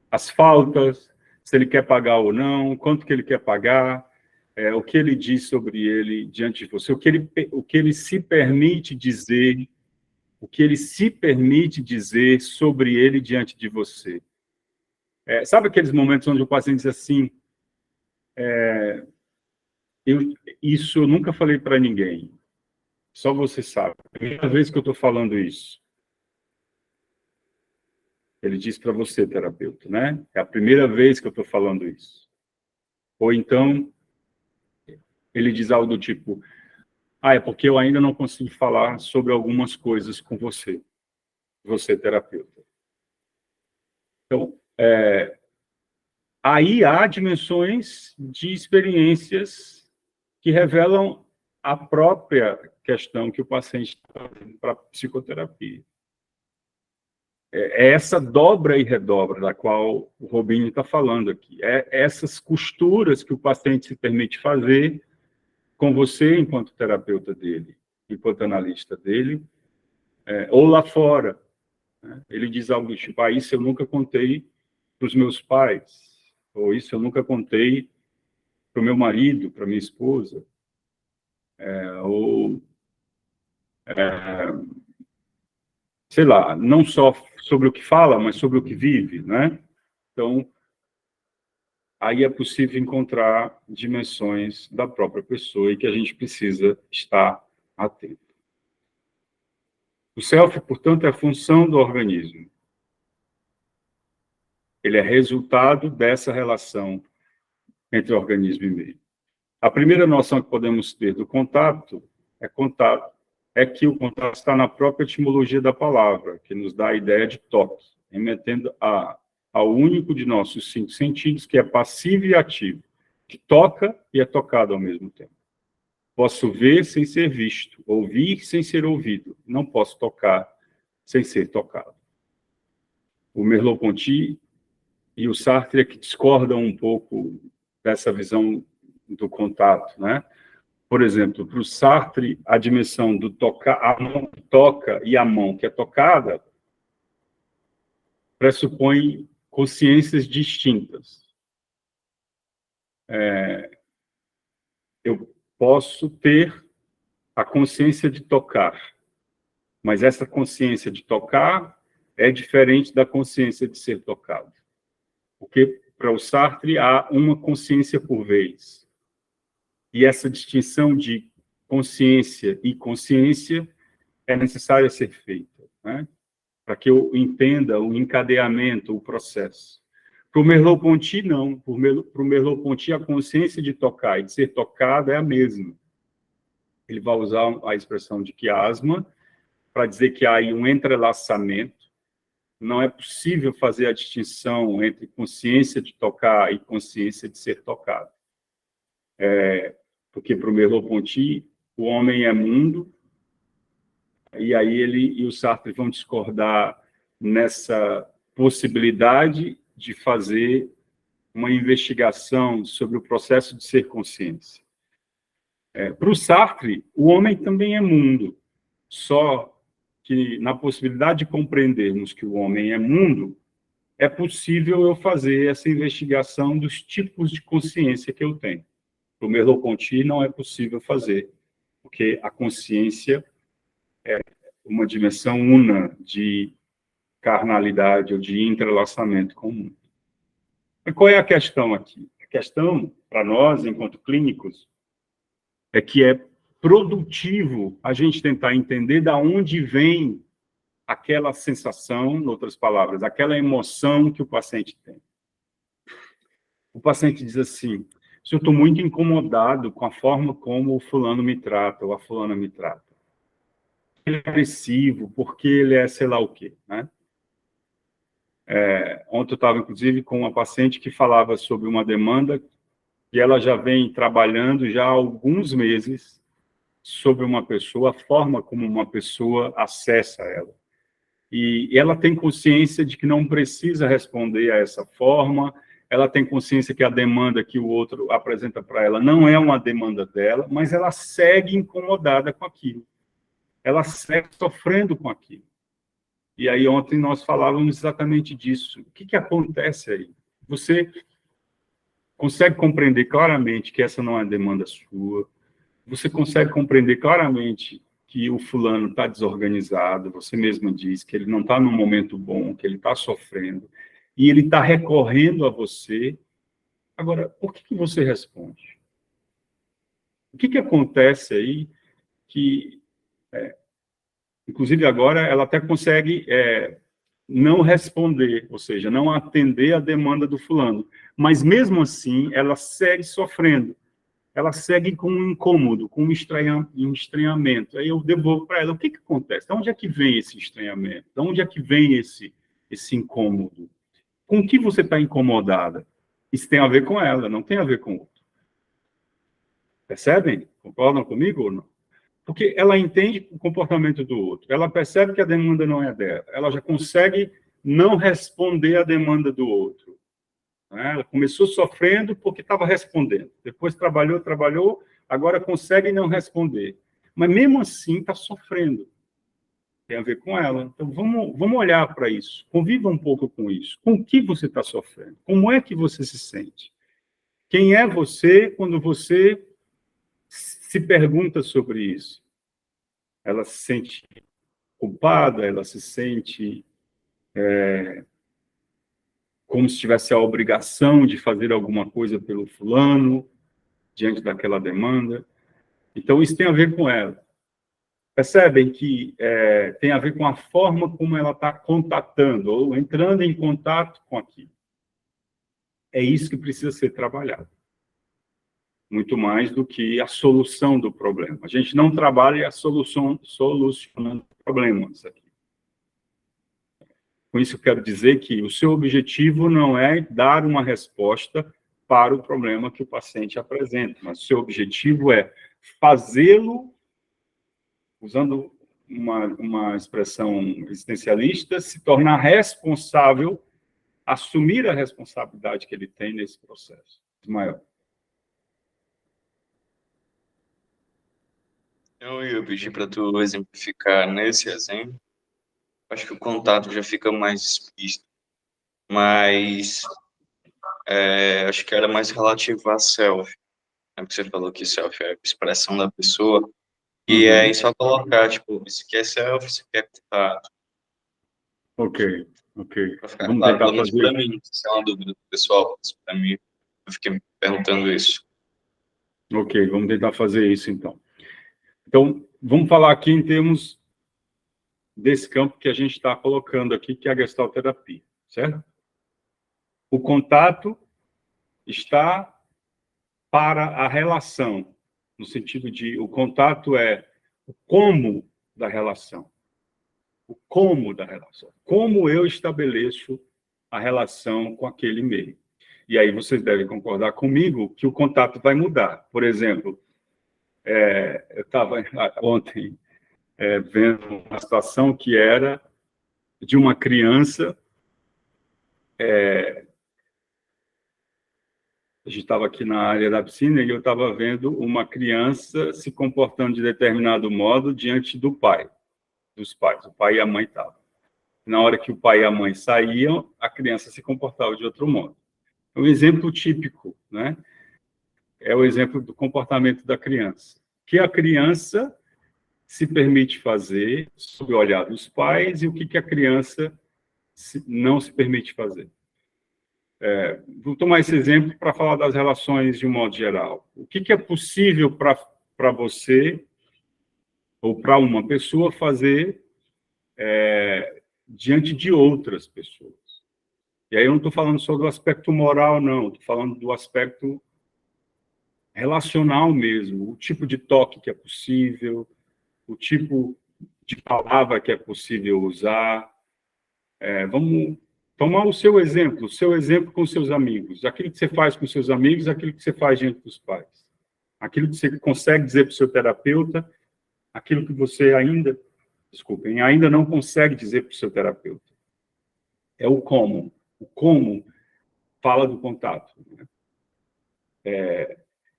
As faltas, se ele quer pagar ou não, quanto que ele quer pagar, o que ele diz sobre ele diante de você, o que ele se permite dizer, o que ele se permite dizer sobre ele diante de você. Sabe aqueles momentos onde o paciente diz assim, isso eu nunca falei para ninguém, só você sabe. É a primeira vez que eu estou falando isso. Ele diz para você, terapeuta, né? É a primeira vez que eu estou falando isso. Ou então, ele diz algo do tipo, é porque eu ainda não consigo falar sobre algumas coisas com você, terapeuta. Então, aí há dimensões de experiências que revelam a própria questão que o paciente está trazendo para a psicoterapia. É essa dobra e redobra da qual o Robinho está falando aqui. É essas costuras que o paciente se permite fazer com você, enquanto terapeuta dele, enquanto analista dele, ou lá fora. Né? Ele diz algo do tipo, isso eu nunca contei para os meus pais, ou isso eu nunca contei para o meu marido, para minha esposa, ou sei lá, não só sobre o que fala, mas sobre o que vive, né? Então, aí é possível encontrar dimensões da própria pessoa e que a gente precisa estar atento. O self, portanto, é a função do organismo. Ele é resultado dessa relação entre organismo e meio. A primeira noção que podemos ter do contato é que o contato está na própria etimologia da palavra, que nos dá a ideia de toque, remetendo ao único de nossos 5 sentidos, que é passivo e ativo, que toca e é tocado ao mesmo tempo. Posso ver sem ser visto, ouvir sem ser ouvido, não posso tocar sem ser tocado. O Merleau-Ponty e o Sartre é que discordam um pouco dessa visão do contato, né? Por exemplo, para o Sartre, a dimensão do tocar, a mão que toca e a mão que é tocada pressupõe consciências distintas. Eu posso ter a consciência de tocar, mas essa consciência de tocar é diferente da consciência de ser tocado. Porque, para o Sartre, há uma consciência por vez. E essa distinção de consciência e consciência é necessária ser feita, né? Para que eu entenda o encadeamento, o processo. Para o Merleau-Ponty, não. Para o Merleau-Ponty, a consciência de tocar e de ser tocado é a mesma. Ele vai usar a expressão de quiasma para dizer que há aí um entrelaçamento. Não é possível fazer a distinção entre consciência de tocar e consciência de ser tocado. Porque, para o Merleau-Ponty, o homem é mundo, e aí ele e o Sartre vão discordar nessa possibilidade de fazer uma investigação sobre o processo de ser consciência. Para o Sartre, o homem também é mundo, só que na possibilidade de compreendermos que o homem é mundo, é possível eu fazer essa investigação dos tipos de consciência que eu tenho. Para o Merleau-Ponty não é possível fazer, porque a consciência é uma dimensão una de carnalidade ou de entrelaçamento com o mundo. E qual é a questão aqui? A questão, para nós, enquanto clínicos, é que é produtivo a gente tentar entender de onde vem aquela sensação, em outras palavras, aquela emoção que o paciente tem. O paciente diz assim: eu estou muito incomodado com a forma como o fulano me trata, ou a fulana me trata. Ele é agressivo, porque ele é sei lá o quê, né? Ontem eu estava, inclusive, com uma paciente que falava sobre uma demanda e ela já vem trabalhando já há alguns meses sobre uma pessoa, a forma como uma pessoa acessa ela. E ela tem consciência de que não precisa responder a essa forma, ela tem consciência que a demanda que o outro apresenta para ela não é uma demanda dela, mas ela segue incomodada com aquilo. Ela segue sofrendo com aquilo. E aí ontem nós falávamos exatamente disso. O que acontece aí? Você consegue compreender claramente que essa não é demanda sua, você consegue compreender claramente que o fulano está desorganizado, você mesma diz que ele não está num momento bom, que ele está sofrendo, e ele está recorrendo a você. Agora, por que você responde? O que acontece aí que, inclusive agora, ela até consegue não responder, ou seja, não atender a demanda do fulano, mas mesmo assim ela segue sofrendo. Ela segue com um incômodo, com um estranhamento. Aí eu devolvo para ela: o que acontece? De onde é que vem esse estranhamento? De onde é que vem esse incômodo? Com o que você está incomodada? Isso tem a ver com ela, não tem a ver com o outro. Percebem? Concordam comigo ou não? Porque ela entende o comportamento do outro, ela percebe que a demanda não é dela, ela já consegue não responder à demanda do outro. Ela começou sofrendo porque estava respondendo. Depois trabalhou, agora consegue não responder. Mas mesmo assim está sofrendo. Tem a ver com ela. Então vamos olhar para isso. Conviva um pouco com isso. Com o que você está sofrendo? Como é que você se sente? Quem é você quando você se pergunta sobre isso? Ela se sente culpada? Ela se sente como se tivesse a obrigação de fazer alguma coisa pelo fulano, diante daquela demanda? Então, isso tem a ver com ela. Percebem que tem a ver com a forma como ela está contatando, ou entrando em contato com aquilo. É isso que precisa ser trabalhado. Muito mais do que a solução do problema. A gente não trabalha solucionando problemas aqui. Com isso, eu quero dizer que o seu objetivo não é dar uma resposta para o problema que o paciente apresenta, mas o seu objetivo é fazê-lo, usando uma expressão existencialista, se tornar responsável, assumir a responsabilidade que ele tem nesse processo maior. Eu ia pedir para tu exemplificar nesse exemplo. Acho que o contato já fica mais explícito, mas acho que era mais relativo a self. É porque você falou que self é a expressão da pessoa, e aí Uhum. só colocar, tipo, isso aqui é self, isso aqui é contato, Ok, ok. para ficar Vamos claro, tentar pelo menos fazer. para mim, se é uma dúvida do pessoal, mas para mim, eu fiquei me perguntando isso. Ok, vamos tentar fazer isso, então. Então, vamos falar aqui em termos desse campo que a gente está colocando aqui, que é a gestalterapia, certo? O contato está para a relação, no sentido de o contato é o como da relação, o como da relação, como eu estabeleço a relação com aquele meio. E aí vocês devem concordar comigo que o contato vai mudar. Por exemplo, eu estava ontem vendo uma situação que era de uma criança. A gente estava aqui na área da piscina e eu estava vendo uma criança se comportando de determinado modo diante do pai, dos pais. O pai e a mãe estavam. Na hora que o pai e a mãe saíam, a criança se comportava de outro modo. É um exemplo típico, né? É o exemplo do comportamento da criança. Que a criança se permite fazer sob o olhar dos pais e o que a criança não se permite fazer. Vou tomar esse exemplo para falar das relações de um modo geral. O que é possível para você ou para uma pessoa fazer diante de outras pessoas? E aí eu não estou falando só do aspecto moral, não. Estou falando do aspecto relacional mesmo. O tipo de toque que é possível, o tipo de palavra que é possível usar. Vamos tomar o seu exemplo com seus amigos. Aquilo que você faz com seus amigos, aquilo que você faz diante dos pais. Aquilo que você consegue dizer para o seu terapeuta, aquilo que você ainda não consegue dizer para o seu terapeuta. É o como. O como fala do contato.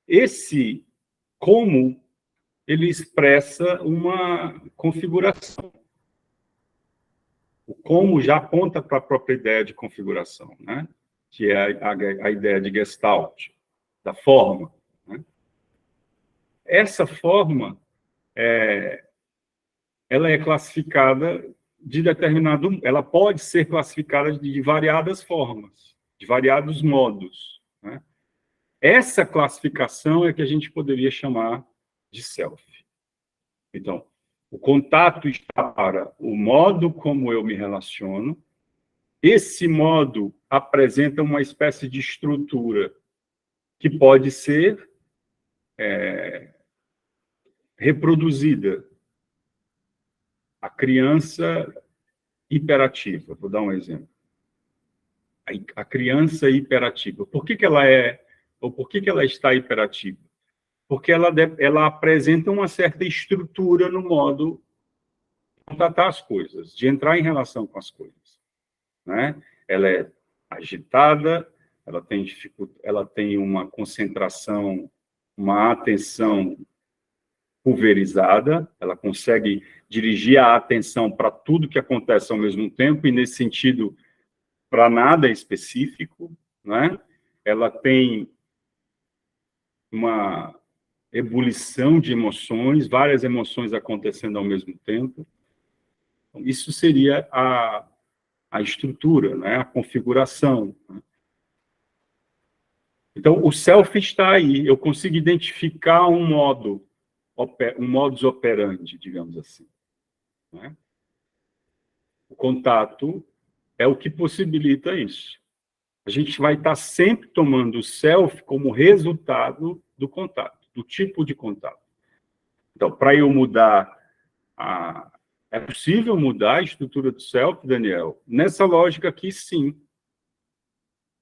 Esse como, ele expressa uma configuração. O como já aponta para a própria ideia de configuração, né? Que é a ideia de Gestalt, da forma. Né? Essa forma, ela é classificada de determinado... Ela pode ser classificada de variadas formas, de variados modos. Né? Essa classificação é que a gente poderia chamar de self. Então, o contato está para o modo como eu me relaciono. Esse modo apresenta uma espécie de estrutura que pode ser reproduzida. A criança hiperativa, vou dar um exemplo. A criança hiperativa. Por que ela é, ou por que ela está hiperativa? Porque ela apresenta uma certa estrutura no modo de tratar as coisas, de entrar em relação com as coisas. Né? Ela é agitada, ela tem uma concentração, uma atenção pulverizada, ela consegue dirigir a atenção para tudo que acontece ao mesmo tempo, e nesse sentido, para nada específico, né? Ela tem uma ebulição de emoções, várias emoções acontecendo ao mesmo tempo. Então, isso seria a estrutura, né? A configuração. Então, o self está aí. Eu consigo identificar um modus operandi, digamos assim. Né? O contato é o que possibilita isso. A gente vai estar sempre tomando o self como resultado do contato, do tipo de contato. Então, para eu mudar é possível mudar a estrutura do self, Daniel? Nessa lógica aqui, sim.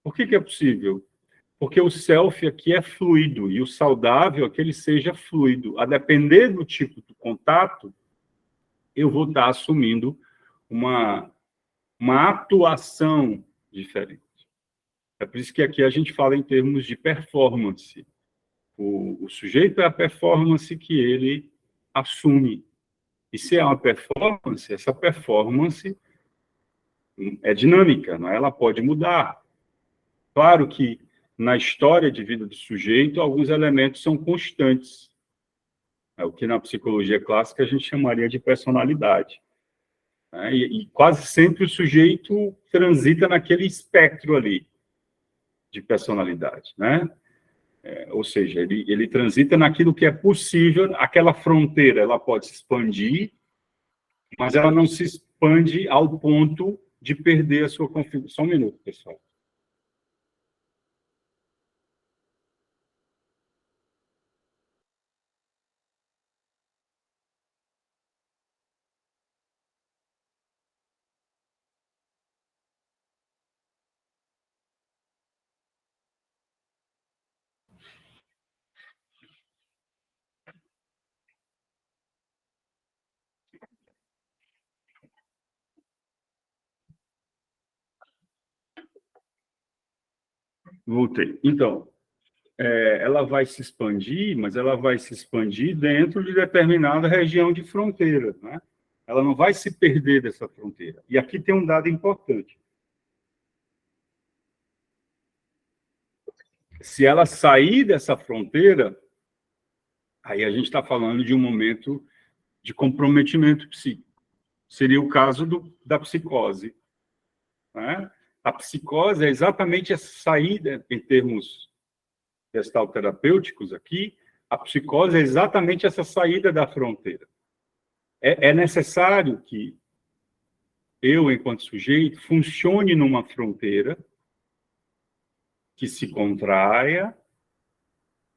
Por que é possível? Porque o self aqui é fluido, e o saudável é que ele seja fluido. A depender do tipo de contato, eu vou estar assumindo uma atuação diferente. É por isso que aqui a gente fala em termos de performance. O sujeito é a performance que ele assume. E se é uma performance, essa performance é dinâmica, não é? Ela pode mudar. Claro que na história de vida do sujeito, alguns elementos são constantes. É o que na psicologia clássica a gente chamaria de personalidade. Né? E quase sempre o sujeito transita naquele espectro ali de personalidade, né? Ou seja, ele transita naquilo que é possível, aquela fronteira, ela pode se expandir, mas ela não se expande ao ponto de perder a sua configuração. Só um minuto, pessoal. Voltei. Então, ela vai se expandir, mas ela vai se expandir dentro de determinada região de fronteira, né? Ela não vai se perder dessa fronteira. E aqui tem um dado importante. Se ela sair dessa fronteira, aí a gente está falando de um momento de comprometimento psíquico. Seria o caso da psicose, né? A psicose é exatamente essa saída, em termos gestalterapêuticos aqui, a psicose é exatamente essa saída da fronteira. É necessário que eu, enquanto sujeito, funcione numa fronteira que se contraia,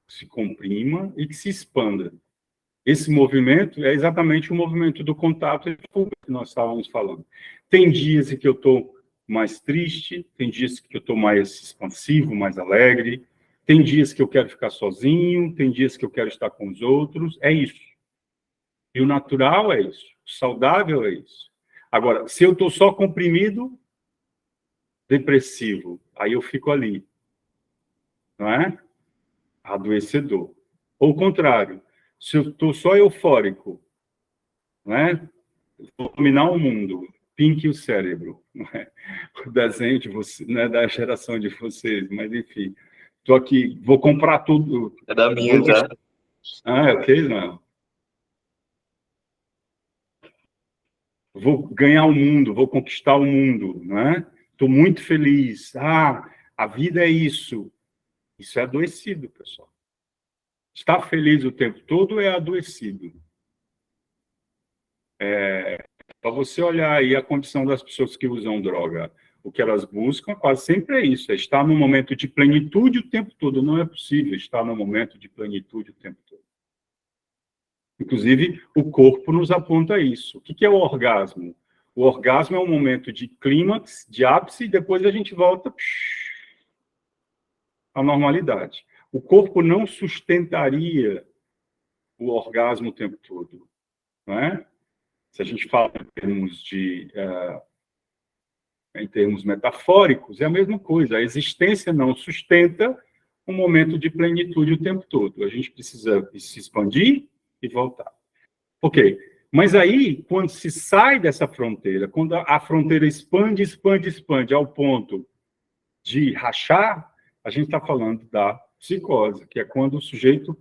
se comprima e que se expanda. Esse movimento é exatamente o movimento do contato que nós estávamos falando. Tem dias em que eu estou mais triste, tem dias que eu estou mais expansivo, mais alegre, tem dias que eu quero ficar sozinho, tem dias que eu quero estar com os outros, é isso. E o natural é isso, o saudável é isso. Agora, se eu estou só comprimido, depressivo, aí eu fico ali, não é? Adoecedor. Ou o contrário, se eu estou só eufórico, né? Vou dominar o mundo, pink o cérebro, não é? O desenho de você, não é da geração de vocês, mas enfim, estou aqui, vou comprar tudo. É da minha, tá? Ok, não. Vou ganhar o mundo, vou conquistar o mundo, não é? Estou muito feliz. A vida é isso. Isso é adoecido, pessoal. Estar feliz o tempo todo é adoecido. Para você olhar aí a condição das pessoas que usam droga, o que elas buscam quase sempre é isso, é estar num momento de plenitude o tempo todo. Não é possível estar num momento de plenitude o tempo todo. Inclusive, o corpo nos aponta isso. O que é o orgasmo? O orgasmo é um momento de clímax, de ápice, e depois a gente volta à normalidade. O corpo não sustentaria o orgasmo o tempo todo, não é? Se a gente fala em termos metafóricos, é a mesma coisa. A existência não sustenta um momento de plenitude o tempo todo. A gente precisa se expandir e voltar. Ok, mas aí, quando se sai dessa fronteira, quando a fronteira expande, expande, expande, ao ponto de rachar, a gente está falando da psicose, que é quando o sujeito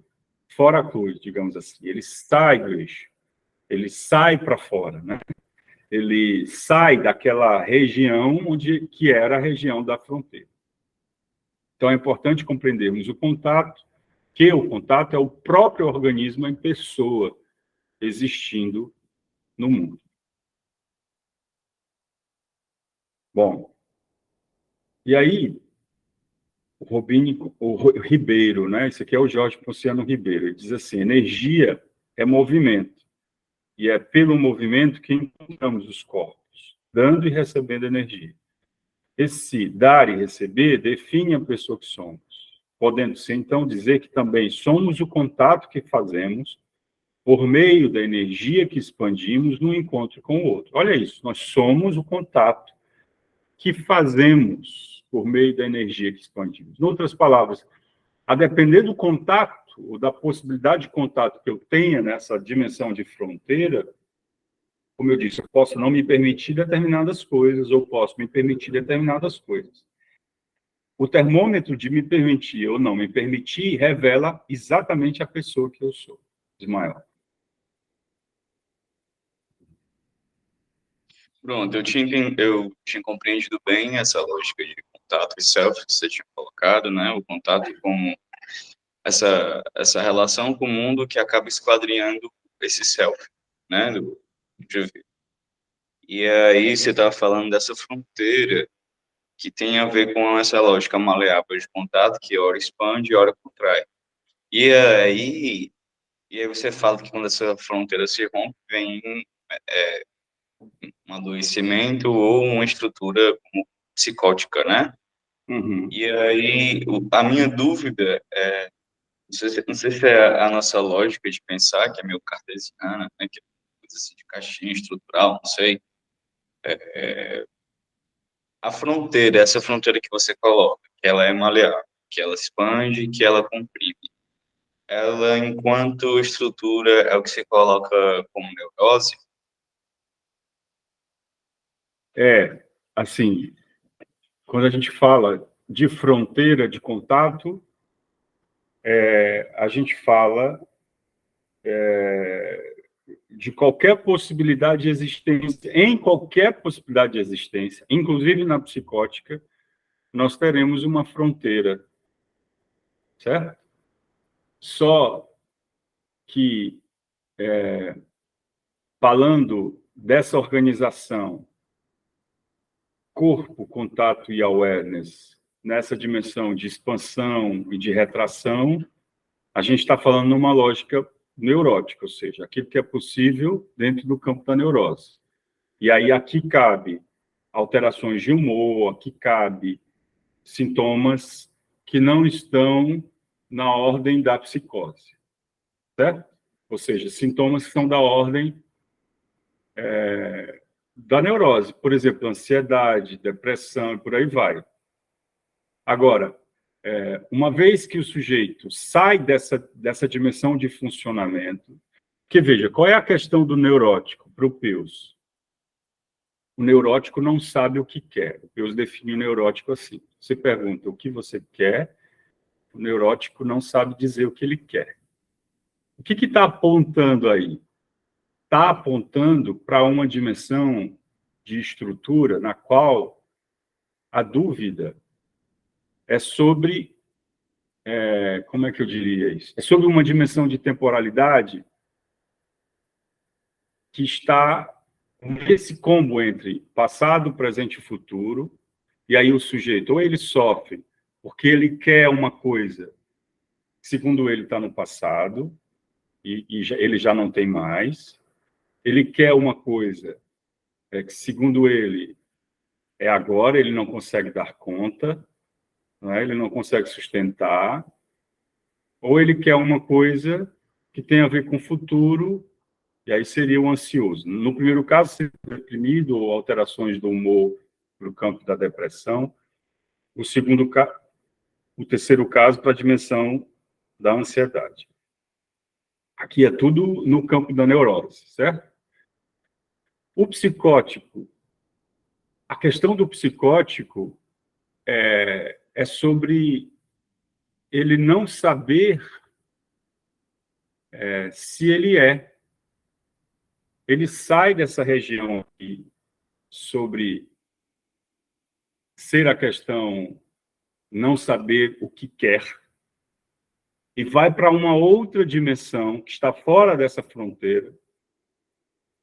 fora a cruz, digamos assim, ele sai do eixo, ele sai para fora, né? Ele sai daquela região que era a região da fronteira. Então, é importante compreendermos o contato, que o contato é o próprio organismo em pessoa existindo no mundo. Bom, e aí, o Ribeiro, né? Esse aqui é o Jorge Ponciano Ribeiro, ele diz assim, energia é movimento, e é pelo movimento que encontramos os corpos, dando e recebendo energia. Esse dar e receber define a pessoa que somos, podendo-se, então, dizer que também somos o contato que fazemos por meio da energia que expandimos no encontro com o outro. Olha isso, nós somos o contato que fazemos por meio da energia que expandimos. Em outras palavras, a depender do contato ou da possibilidade de contato que eu tenha nessa dimensão de fronteira, como eu disse, eu posso não me permitir determinadas coisas, ou posso me permitir determinadas coisas. O termômetro de me permitir ou não me permitir revela exatamente a pessoa que eu sou, Ismael. Pronto, eu tinha compreendido bem essa lógica de contato e self que você tinha colocado, né? O contato com essa relação com o mundo que acaba esquadrinhando esse self, né? Do indivíduo. E aí você estava falando dessa fronteira que tem a ver com essa lógica maleável de contato que ora expande e ora contrai. E aí, e aí você fala que quando essa fronteira se rompe, vem um adoecimento ou uma estrutura como psicótica, né? Uhum. E aí, a minha dúvida é, não sei se é a nossa lógica de pensar, que é meio cartesiana, né? Que é coisa assim de caixinha estrutural, não sei. A fronteira, essa fronteira que você coloca, que ela é maleável, que ela expande, que ela comprime. Ela, enquanto estrutura, é o que se coloca como neurose? Assim, quando a gente fala de fronteira de contato, a gente fala de qualquer possibilidade de existência, em qualquer possibilidade de existência, inclusive na psicótica, nós teremos uma fronteira, certo? Só que, falando dessa organização, corpo, contato e awareness, nessa dimensão de expansão e de retração, a gente está falando numa lógica neurótica, ou seja, aquilo que é possível dentro do campo da neurose. E aí aqui cabe alterações de humor, aqui cabe sintomas que não estão na ordem da psicose, certo? Ou seja, sintomas que são da ordem da neurose, por exemplo, ansiedade, depressão e por aí vai. Agora, uma vez que o sujeito sai dessa dimensão de funcionamento, que veja, qual é a questão do neurótico para o Peus? O neurótico não sabe o que quer. O Peus define o neurótico assim. Você pergunta o que você quer, o neurótico não sabe dizer o que ele quer. O que está apontando aí? Está apontando para uma dimensão de estrutura na qual a dúvida é sobre, como é que eu diria isso? É sobre uma dimensão de temporalidade que está nesse combo entre passado, presente e futuro, e aí o sujeito, ou ele sofre porque ele quer uma coisa, segundo ele está no passado, ele já não tem mais, ele quer uma coisa que, segundo ele, é agora, ele não consegue dar conta, não é? Ele não consegue sustentar, ou ele quer uma coisa que tem a ver com o futuro, e aí seria o ansioso. No primeiro caso, seria deprimido ou alterações do humor para o campo da depressão. O terceiro caso para a dimensão da ansiedade. Aqui é tudo no campo da neurose, certo? O psicótico, a questão do psicótico é sobre ele não saber se ele é. Ele sai dessa região aqui sobre ser a questão não saber o que quer e vai para uma outra dimensão que está fora dessa fronteira,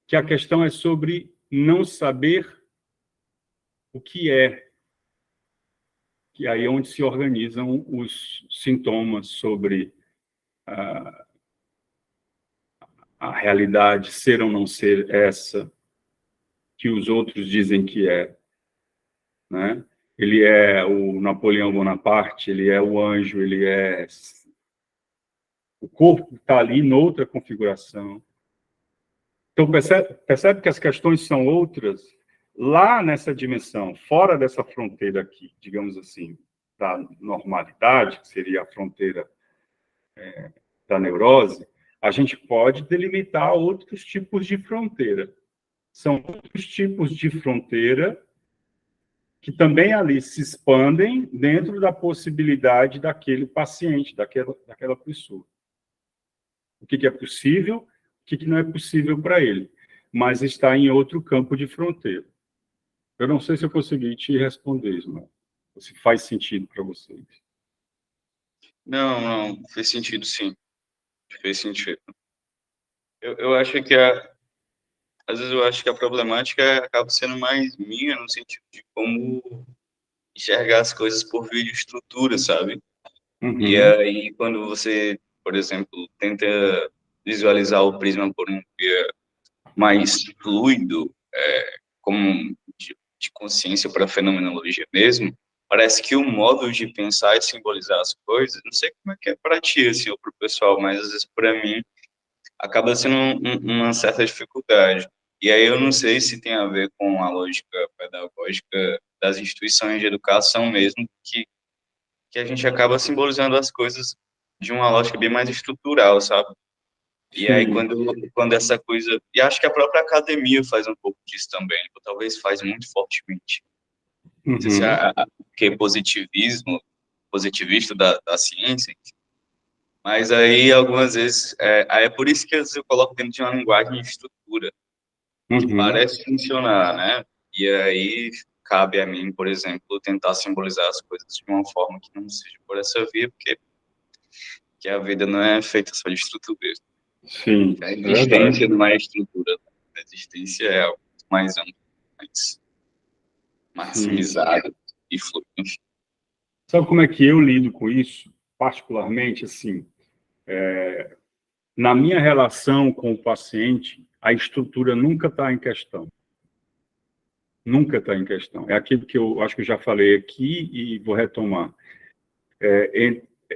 que a questão é sobre não saber o que é, que aí é onde se organizam os sintomas sobre a realidade ser ou não ser essa que os outros dizem que é, né? Ele é o Napoleão Bonaparte, ele é o anjo, ele é... O corpo está ali noutra configuração. Então, percebe que as questões são outras lá nessa dimensão, fora dessa fronteira aqui, digamos assim, da normalidade, que seria a fronteira da neurose, a gente pode delimitar outros tipos de fronteira. São outros tipos de fronteira que também ali se expandem dentro da possibilidade daquele paciente, daquela pessoa. O que é possível, o que não é possível para ele, mas está em outro campo de fronteira. Eu não sei se eu consegui te responder, Ismael, se faz sentido para vocês. Não, fez sentido, sim. Fez sentido. Eu acho que às vezes eu acho que a problemática acaba sendo mais minha, no sentido de como enxergar as coisas por via de estrutura, sabe? E aí, quando você, por exemplo, tenta visualizar o prisma por um via mais fluido, como de consciência para a fenomenologia mesmo, parece que o modo de pensar e simbolizar as coisas, não sei como é que é para ti, assim, ou para o pessoal, mas às vezes para mim acaba sendo uma certa dificuldade. E aí eu não sei se tem a ver com a lógica pedagógica das instituições de educação mesmo, que a gente acaba simbolizando as coisas de uma lógica bem mais estrutural, sabe? E aí, Sim. quando essa coisa... E acho que a própria academia faz um pouco disso também, ou talvez faz muito fortemente. Não sei se que é positivista da ciência, mas aí, algumas vezes... aí é por isso que eu coloco dentro de uma linguagem de estrutura, que parece funcionar, né? E aí, cabe a mim, por exemplo, tentar simbolizar as coisas de uma forma que não seja por essa via, porque a vida não é feita só de estrutura. Sim, A é verdade. existência não é estrutura. A existência é algo mais amplo, mais maximizado e fluido. Enfim. Sabe como é que eu lido com isso? Particularmente, assim, na minha relação com o paciente, a estrutura nunca está em questão. Nunca está em questão. É aquilo que eu acho que eu já falei aqui e vou retomar.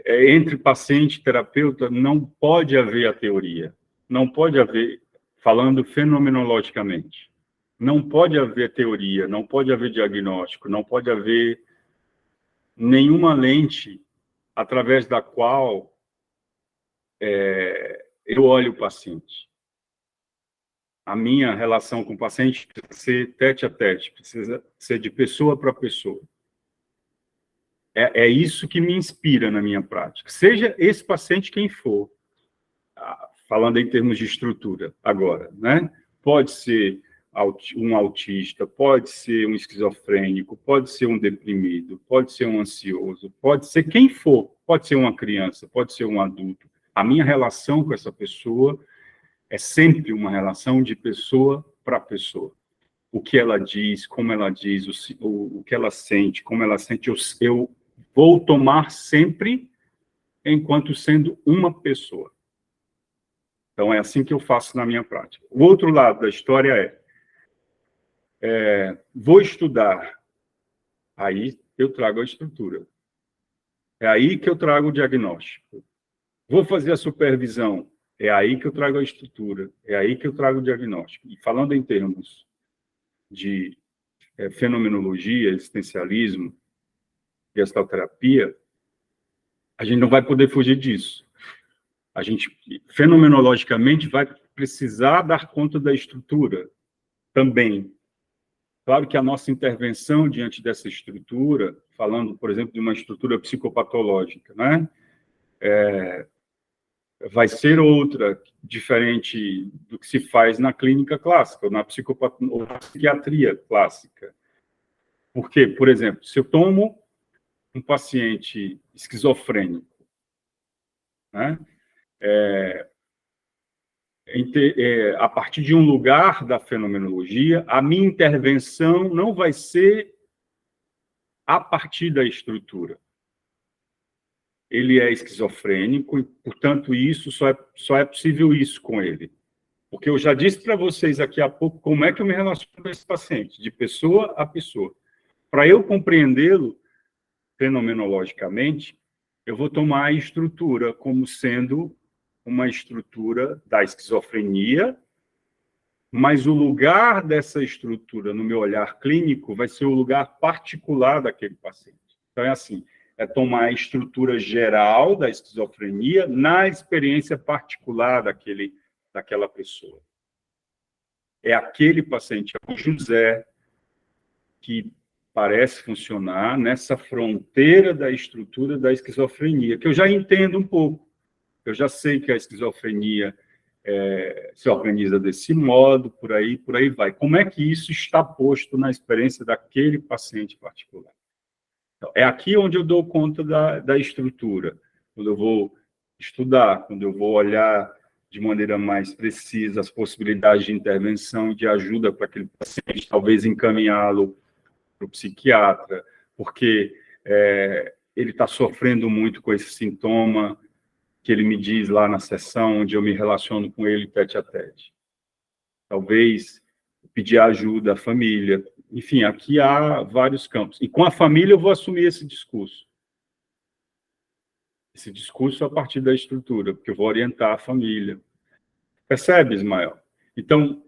Entre paciente e terapeuta não pode haver a teoria. Não pode haver, falando fenomenologicamente, não pode haver teoria, não pode haver diagnóstico, não pode haver nenhuma lente através da qual eu olho o paciente. A minha relação com o paciente precisa ser tete a tete, precisa ser de pessoa para pessoa. É isso que me inspira na minha prática. Seja esse paciente quem for, falando em termos de estrutura agora, né? Pode ser um autista, pode ser um esquizofrênico, pode ser um deprimido, pode ser um ansioso, pode ser quem for, pode ser uma criança, pode ser um adulto. A minha relação com essa pessoa é sempre uma relação de pessoa para pessoa. O que ela diz, como ela diz, o que ela sente, como ela sente, eu vou tomar sempre enquanto sendo uma pessoa. Então, é assim que eu faço na minha prática. O outro lado da história vou estudar, aí eu trago a estrutura. É aí que eu trago o diagnóstico. Vou fazer a supervisão, é aí que eu trago a estrutura, é aí que eu trago o diagnóstico. E falando em termos de fenomenologia, existencialismo, gestalterapia, a gente não vai poder fugir disso. A gente, fenomenologicamente, vai precisar dar conta da estrutura também. Claro que a nossa intervenção diante dessa estrutura, falando, por exemplo, de uma estrutura psicopatológica, né? Vai ser outra, diferente do que se faz na clínica clássica, ou na psiquiatria clássica. Por quê? Por exemplo, se eu tomo um paciente esquizofrênico, né? A partir de um lugar da fenomenologia, a minha intervenção não vai ser a partir da estrutura. Ele é esquizofrênico e, portanto, isso só é possível isso com ele. Porque eu já disse para vocês aqui há pouco como é que eu me relaciono com esse paciente, de pessoa a pessoa. Para eu compreendê-lo fenomenologicamente, eu vou tomar a estrutura como sendo uma estrutura da esquizofrenia, mas o lugar dessa estrutura no meu olhar clínico vai ser o lugar particular daquele paciente. Então, é assim, é tomar a estrutura geral da esquizofrenia na experiência particular daquela pessoa. É aquele paciente, é o José, que parece funcionar nessa fronteira da estrutura da esquizofrenia, que eu já entendo um pouco. Eu já sei que a esquizofrenia se organiza desse modo, por aí vai. Como é que isso está posto na experiência daquele paciente particular? Então, é aqui onde eu dou conta da estrutura, quando eu vou estudar, quando eu vou olhar de maneira mais precisa as possibilidades de intervenção e de ajuda para aquele paciente, talvez encaminhá-lo para o psiquiatra, porque ele está sofrendo muito com esse sintoma que ele me diz lá na sessão, onde eu me relaciono com ele tete a tete. Talvez pedir ajuda à família. Enfim, aqui há vários campos. E com a família eu vou assumir esse discurso. Esse discurso a partir da estrutura, porque eu vou orientar a família. Percebe, Ismael? Então,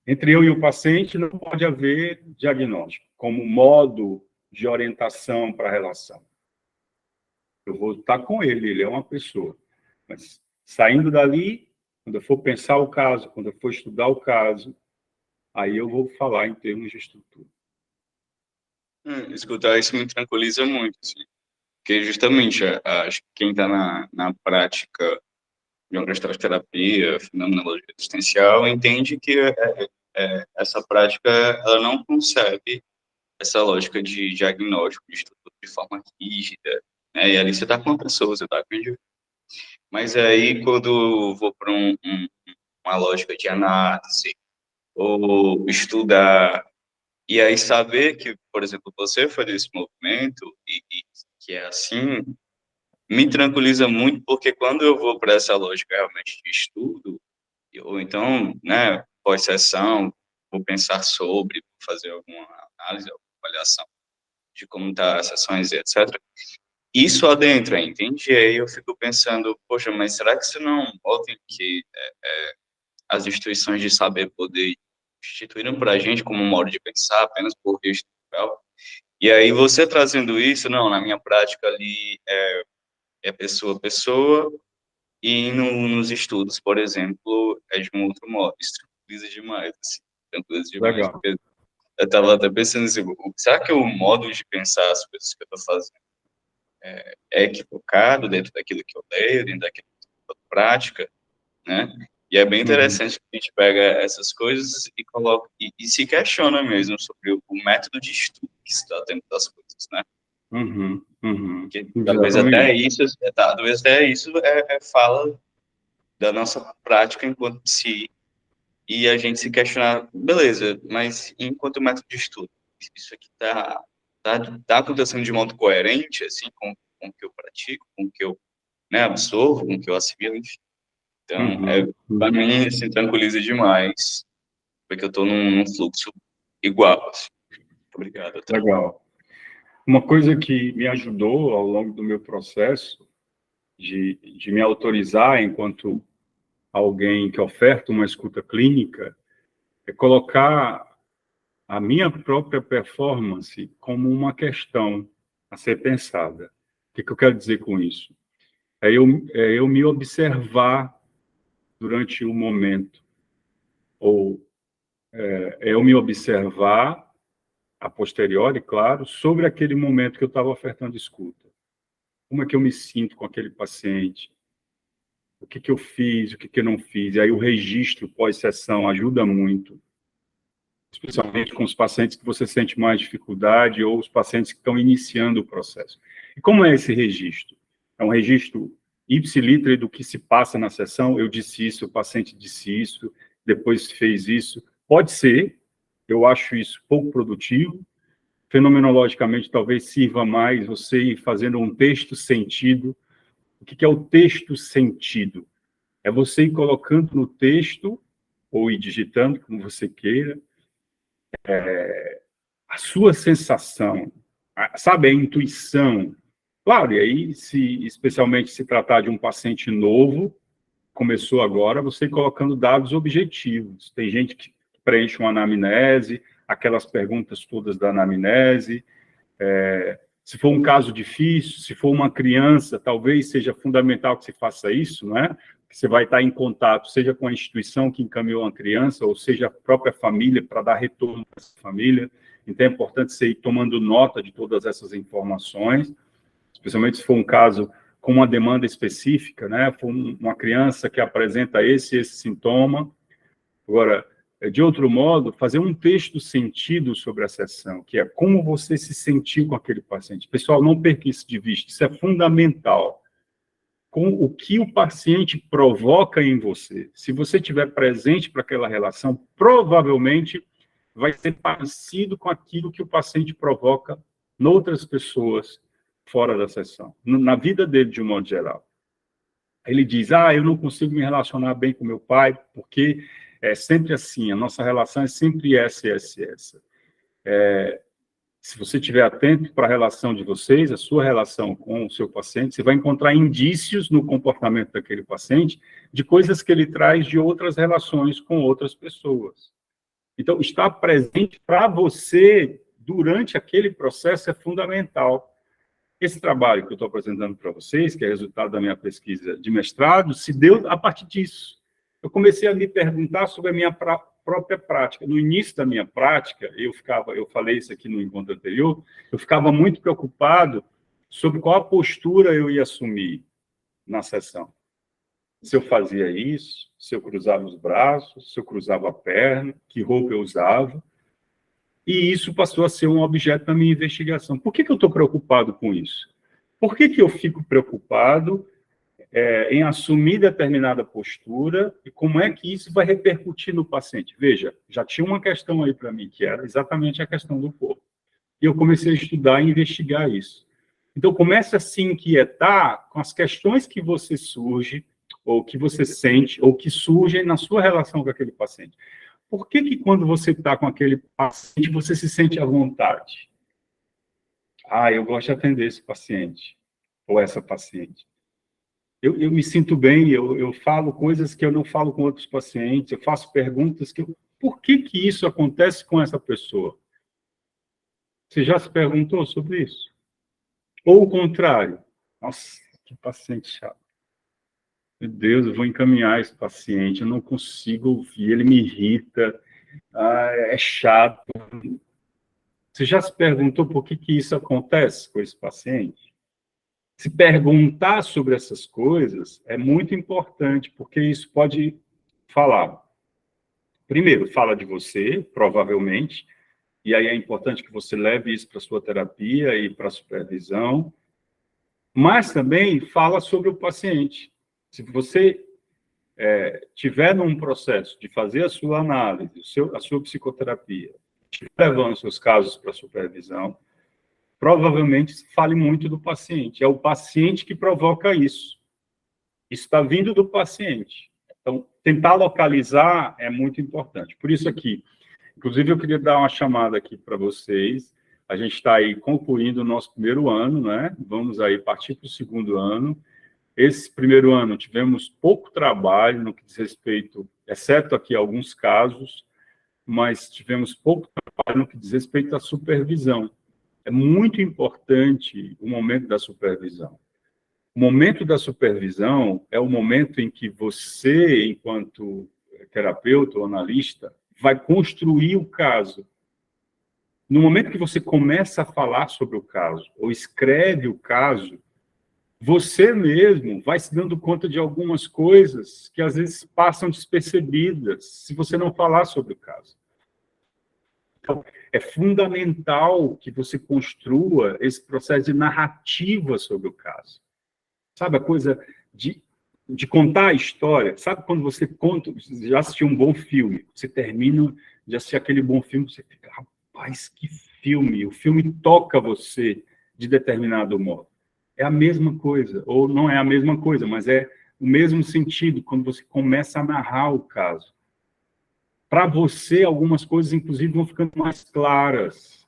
entre eu e o paciente não pode haver diagnóstico como modo de orientação para a relação. Eu vou estar com ele é uma pessoa. Mas saindo dali, quando eu for pensar o caso, quando eu for estudar o caso, aí eu vou falar em termos de estrutura. Escutar isso me tranquiliza muito, assim, porque justamente acho que quem está na prática de uma terapia, fenomenologia existencial, entende que essa prática ela não concebe essa lógica de diagnóstico, de estudo de forma rígida, né? E ali você está com uma pessoa, você está com um indivíduo. Mas aí, quando eu vou para uma lógica de análise, ou estudar, e aí saber que, por exemplo, você foi desse movimento, e que é assim, me tranquiliza muito, porque quando eu vou para essa lógica realmente de estudo, ou então, né, pós-sessão, vou pensar sobre, vou fazer alguma análise, alguma avaliação de como está as sessões, etc., isso adentra, entende? E aí eu fico pensando, poxa, mas será que isso não ontem que as instituições de saber poder instituíram para a gente como um modo de pensar apenas por via estrutural? E aí você trazendo isso, não, na minha prática ali é pessoa a pessoa, e nos estudos, por exemplo, é de um outro modo. Isso tranquiliza demais, assim, tranquiliza demais. Legal. Eu estava até pensando assim, será que o modo de pensar as coisas que eu estou fazendo é equivocado dentro daquilo que eu leio, dentro daquilo que eu prática, né? E é bem interessante que a gente pega essas coisas e coloca e se questiona mesmo sobre o método de estudo que está dentro das coisas, né? Porque talvez até isso, fala da nossa prática enquanto si e a gente se questionar, beleza, mas enquanto método de estudo, isso aqui tá acontecendo de modo coerente, assim, com o que eu pratico, com o que eu, né, absorvo, com o que eu assimilo, enfim. Então, para mim, assim, tranquiliza demais, porque eu estou num fluxo igual, assim. Muito obrigado. Legal. Uma coisa que me ajudou ao longo do meu processo de me autorizar enquanto alguém que oferta uma escuta clínica é colocar a minha própria performance como uma questão a ser pensada. O que eu quero dizer com isso? É eu me observar durante o momento, ou eu me observar a posteriori, claro, sobre aquele momento que eu estava ofertando escuta. Como é que eu me sinto com aquele paciente? O que eu fiz, o que eu não fiz? E aí o registro pós-sessão ajuda muito, especialmente com os pacientes que você sente mais dificuldade ou os pacientes que estão iniciando o processo. E como é esse registro? É um registro ipsiliter do que se passa na sessão, eu disse isso, o paciente disse isso, depois fez isso. Pode ser, eu acho isso pouco produtivo, fenomenologicamente talvez sirva mais você ir fazendo um texto sentido. O que é o texto sentido? É você ir colocando no texto, ou ir digitando, como você queira, a sua sensação, sabe, a intuição. Claro, e aí, especialmente se tratar de um paciente novo, começou agora, você ir colocando dados objetivos. Tem gente que preenche uma anamnese, aquelas perguntas todas da anamnese, Se for um caso difícil, se for uma criança, talvez seja fundamental que se faça isso, né? Que você vai estar em contato, seja com a instituição que encaminhou a criança, ou seja a própria família, para dar retorno para essa família. Então, é importante você ir tomando nota de todas essas informações, especialmente se for um caso com uma demanda específica, né? For uma criança que apresenta esse sintoma. Agora, de outro modo, fazer um texto sentido sobre a sessão, que é como você se sentiu com aquele paciente. Pessoal, não perca isso de vista, isso é fundamental. Com o que o paciente provoca em você. Se você estiver presente para aquela relação, provavelmente vai ser parecido com aquilo que o paciente provoca em outras pessoas fora da sessão, na vida dele, de um modo geral. Ele diz, eu não consigo me relacionar bem com meu pai, porque é sempre assim, a nossa relação é sempre essa. Se você estiver atento para a relação de vocês, a sua relação com o seu paciente, você vai encontrar indícios no comportamento daquele paciente de coisas que ele traz de outras relações com outras pessoas. Então, estar presente para você durante aquele processo é fundamental. Esse trabalho que eu estou apresentando para vocês, que é resultado da minha pesquisa de mestrado, se deu a partir disso. Eu comecei a me perguntar sobre a minha própria prática. No início da minha prática, eu falei isso aqui no encontro anterior, eu ficava muito preocupado sobre qual a postura eu ia assumir na sessão. Se eu fazia isso, se eu cruzava os braços, se eu cruzava a perna, que roupa eu usava. E isso passou a ser um objeto da minha investigação. Por que eu estou preocupado com isso? Por que eu fico preocupado em assumir determinada postura e como é que isso vai repercutir no paciente? Veja, já tinha uma questão aí para mim, que era exatamente a questão do corpo. E eu comecei a estudar e investigar isso. Então, comece a se inquietar com as questões que você surge, ou que você sente, ou que surgem na sua relação com aquele paciente. Por que quando você está com aquele paciente, você se sente à vontade? Eu gosto de atender esse paciente, ou essa paciente. Eu me sinto bem, eu falo coisas que eu não falo com outros pacientes, eu faço perguntas que... Por que isso acontece com essa pessoa? Você já se perguntou sobre isso? Ou o contrário? Nossa, que paciente chato. Meu Deus, eu vou encaminhar esse paciente, eu não consigo ouvir, ele me irrita, é chato. Você já se perguntou por que isso acontece com esse paciente? Se perguntar sobre essas coisas é muito importante, porque isso pode falar. Primeiro, fala de você, provavelmente, e aí é importante que você leve isso para a sua terapia e para a supervisão, mas também fala sobre o paciente. Se você tiver num processo de fazer a sua análise, a sua psicoterapia, estiver levando seus casos para a supervisão, provavelmente fale muito do paciente. É o paciente que provoca isso. Isso está vindo do paciente. Então, tentar localizar é muito importante. Por isso aqui, inclusive, eu queria dar uma chamada aqui para vocês. A gente está aí concluindo o nosso primeiro ano, né? Vamos aí partir para o segundo ano. Esse primeiro ano tivemos pouco trabalho no que diz respeito, exceto aqui alguns casos, mas tivemos pouco trabalho no que diz respeito à supervisão. É muito importante o momento da supervisão. O momento da supervisão é o momento em que você, enquanto terapeuta ou analista, vai construir o caso. No momento que você começa a falar sobre o caso, ou escreve o caso, você mesmo vai se dando conta de algumas coisas que às vezes passam despercebidas se você não falar sobre o caso. Então, é fundamental que você construa esse processo de narrativa sobre o caso. Sabe a coisa de contar a história? Sabe quando você conta, você já assistiu um bom filme, você termina de assistir aquele bom filme, você fica, rapaz, que filme! O filme toca você de determinado modo. É a mesma coisa, ou não é a mesma coisa, mas é o mesmo sentido quando você começa a narrar o caso. Para você, algumas coisas, inclusive, vão ficando mais claras.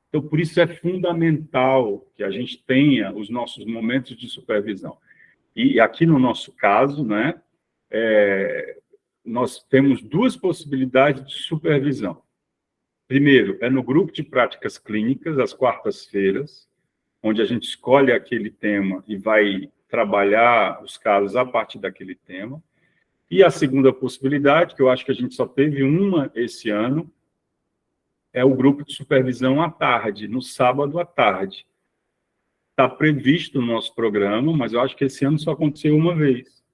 Então, por isso é fundamental que a gente tenha os nossos momentos de supervisão. E aqui no nosso caso, né, nós temos duas possibilidades de supervisão. Primeiro, é no grupo de práticas clínicas, às quartas-feiras. onde a gente escolhe aquele tema e vai trabalhar os casos a partir daquele tema. E a segunda possibilidade, que eu acho que a gente só teve uma esse ano, é o grupo de supervisão à tarde, no sábado à tarde. Está previsto no nosso programa, mas eu acho que esse ano só aconteceu uma vez,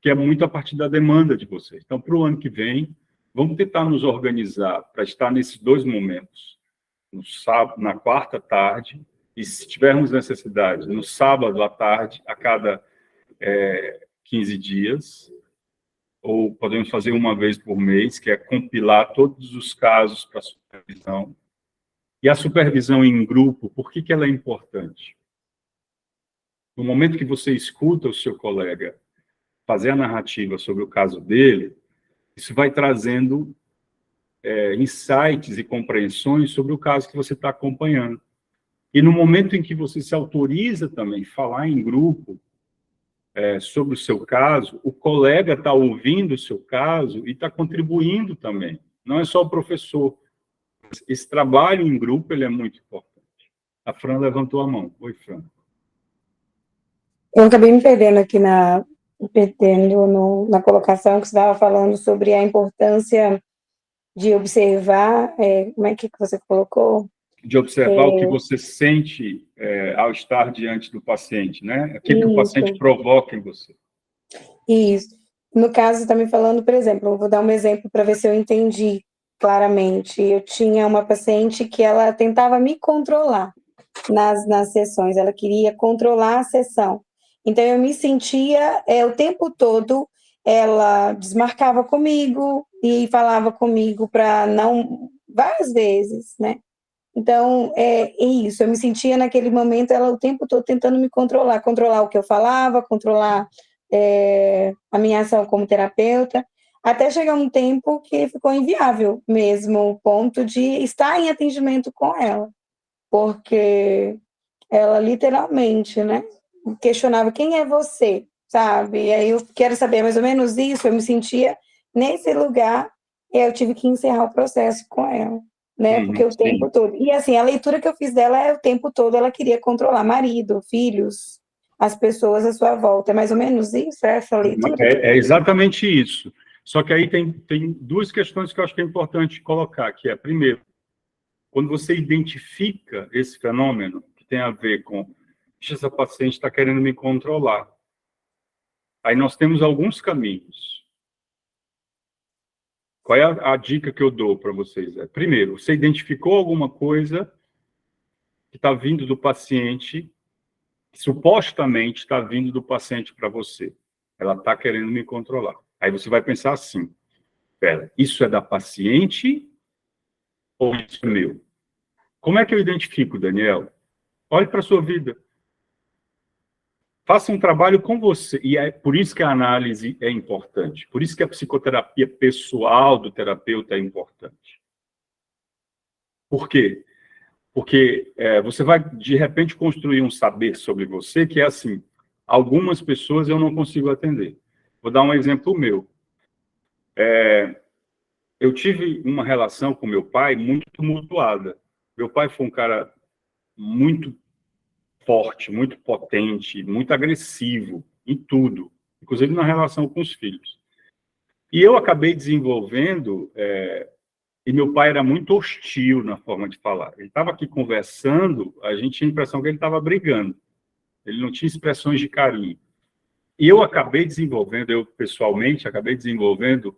que é muito a partir da demanda de vocês. Então, para o ano que vem, vamos tentar nos organizar para estar nesses dois momentos, no sábado, na quarta tarde, e se tivermos necessidade, no sábado à tarde, a cada 15 dias, ou podemos fazer uma vez por mês, que é compilar todos os casos para supervisão. E a supervisão em grupo, por que ela é importante? No momento que você escuta o seu colega fazer a narrativa sobre o caso dele, isso vai trazendo insights e compreensões sobre o caso que você está acompanhando. E no momento em que você se autoriza também a falar em grupo sobre o seu caso, o colega está ouvindo o seu caso e está contribuindo também. Não é só o professor. Esse trabalho em grupo ele é muito importante. A Fran levantou a mão. Oi, Fran. Eu acabei me perdendo aqui na colocação que você estava falando sobre a importância de observar, como é que você colocou? De observar o que você sente ao estar diante do paciente, né? O que o paciente provoca em você. Isso. No caso, você está me falando, por exemplo, eu vou dar um exemplo para ver se eu entendi claramente. Eu tinha uma paciente que ela tentava me controlar nas sessões, ela queria controlar a sessão. Então, eu me sentia o tempo todo, ela desmarcava comigo e falava comigo para não, várias vezes, né? Então, é isso, eu me sentia naquele momento, ela o tempo todo tentando me controlar o que eu falava, controlar a minha ação como terapeuta, até chegar um tempo que ficou inviável mesmo, o ponto de estar em atendimento com ela, porque ela literalmente, né, questionava quem é você, sabe? E aí eu quero saber mais ou menos isso, eu me sentia nesse lugar, e eu tive que encerrar o processo com ela. Né? Porque o tempo todo. E assim, a leitura que eu fiz dela é o tempo todo ela queria controlar marido, filhos, as pessoas à sua volta. É mais ou menos isso, essa leitura? É exatamente isso. Só que aí tem duas questões que eu acho que é importante colocar, que é, primeiro, quando você identifica esse fenômeno, que tem a ver com essa paciente está querendo me controlar. Aí nós temos alguns caminhos. Qual é a dica que eu dou para vocês? Primeiro, você identificou alguma coisa que está vindo do paciente, que supostamente está vindo do paciente para você. Ela está querendo me controlar. Aí você vai pensar assim, espera, isso é da paciente ou isso é meu? Como é que eu identifico, Daniel? Olhe para a sua vida. Faça um trabalho com você. E é por isso que a análise é importante. Por isso que a psicoterapia pessoal do terapeuta é importante. Por quê? Porque você vai, de repente, construir um saber sobre você que é assim, algumas pessoas eu não consigo atender. Vou dar um exemplo meu. Eu tive uma relação com meu pai muito tumultuada. Meu pai foi um cara muito forte, muito potente, muito agressivo em tudo, inclusive na relação com os filhos. E eu acabei desenvolvendo, e meu pai era muito hostil na forma de falar. Ele estava aqui conversando, a gente tinha a impressão que ele estava brigando. Ele não tinha expressões de carinho. E eu acabei desenvolvendo, eu pessoalmente, acabei desenvolvendo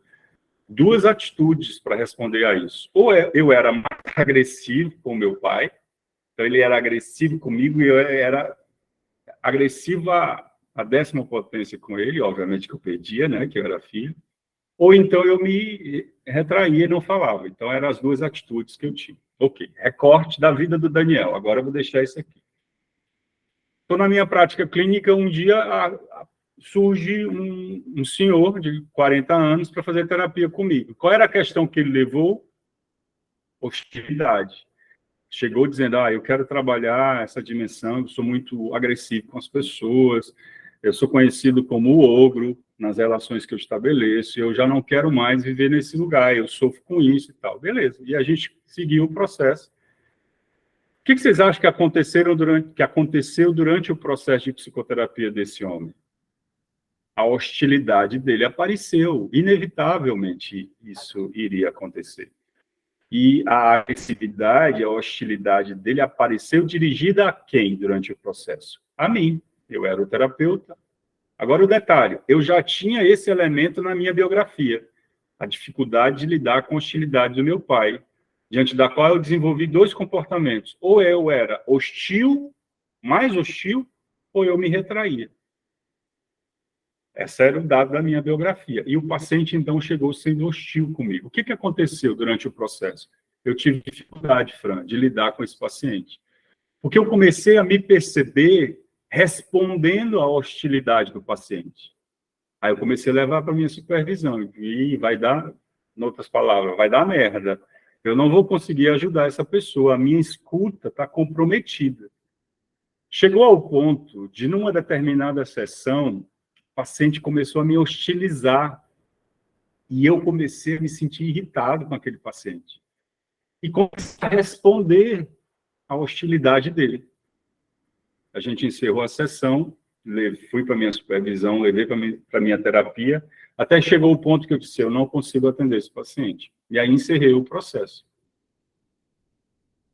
duas atitudes para responder a isso. Ou eu era mais agressivo com meu pai, então ele era agressivo comigo e eu era agressivo à 10ª potência com ele, obviamente que eu perdia, né, que eu era filho, ou então eu me retraía e não falava. Então, eram as duas atitudes que eu tinha. Ok, recorte da vida do Daniel, agora eu vou deixar isso aqui. Então, na minha prática clínica, um dia surge um senhor de 40 anos para fazer terapia comigo. Qual era a questão que ele levou? Hostilidade. Chegou dizendo, eu quero trabalhar essa dimensão, eu sou muito agressivo com as pessoas, eu sou conhecido como o ogro nas relações que eu estabeleço, eu já não quero mais viver nesse lugar, eu sofro com isso e tal. Beleza. E a gente seguiu o processo. que vocês acham que aconteceu durante o processo de psicoterapia desse homem? A hostilidade dele apareceu. Inevitavelmente, isso iria acontecer. E a agressividade, a hostilidade dele apareceu dirigida a quem durante o processo? A mim. Eu era o terapeuta. Agora, o detalhe, eu já tinha esse elemento na minha biografia, a dificuldade de lidar com a hostilidade do meu pai, diante da qual eu desenvolvi 2 comportamentos. Ou eu era hostil, mais hostil, ou eu me retraía. Esse era o dado da minha biografia. E o paciente, então, chegou sendo hostil comigo. O que aconteceu durante o processo? Eu tive dificuldade, Fran, de lidar com esse paciente. Porque eu comecei a me perceber respondendo à hostilidade do paciente. Aí eu comecei a levar para a minha supervisão. E vai dar, em outras palavras, vai dar merda. Eu não vou conseguir ajudar essa pessoa. A minha escuta está comprometida. Chegou ao ponto de, numa determinada sessão, o paciente começou a me hostilizar. E eu comecei a me sentir irritado com aquele paciente. E comecei a responder à hostilidade dele. A gente encerrou a sessão, fui para a minha supervisão, levei para a minha terapia, até chegou o ponto que eu disse, eu não consigo atender esse paciente. E aí encerrei o processo.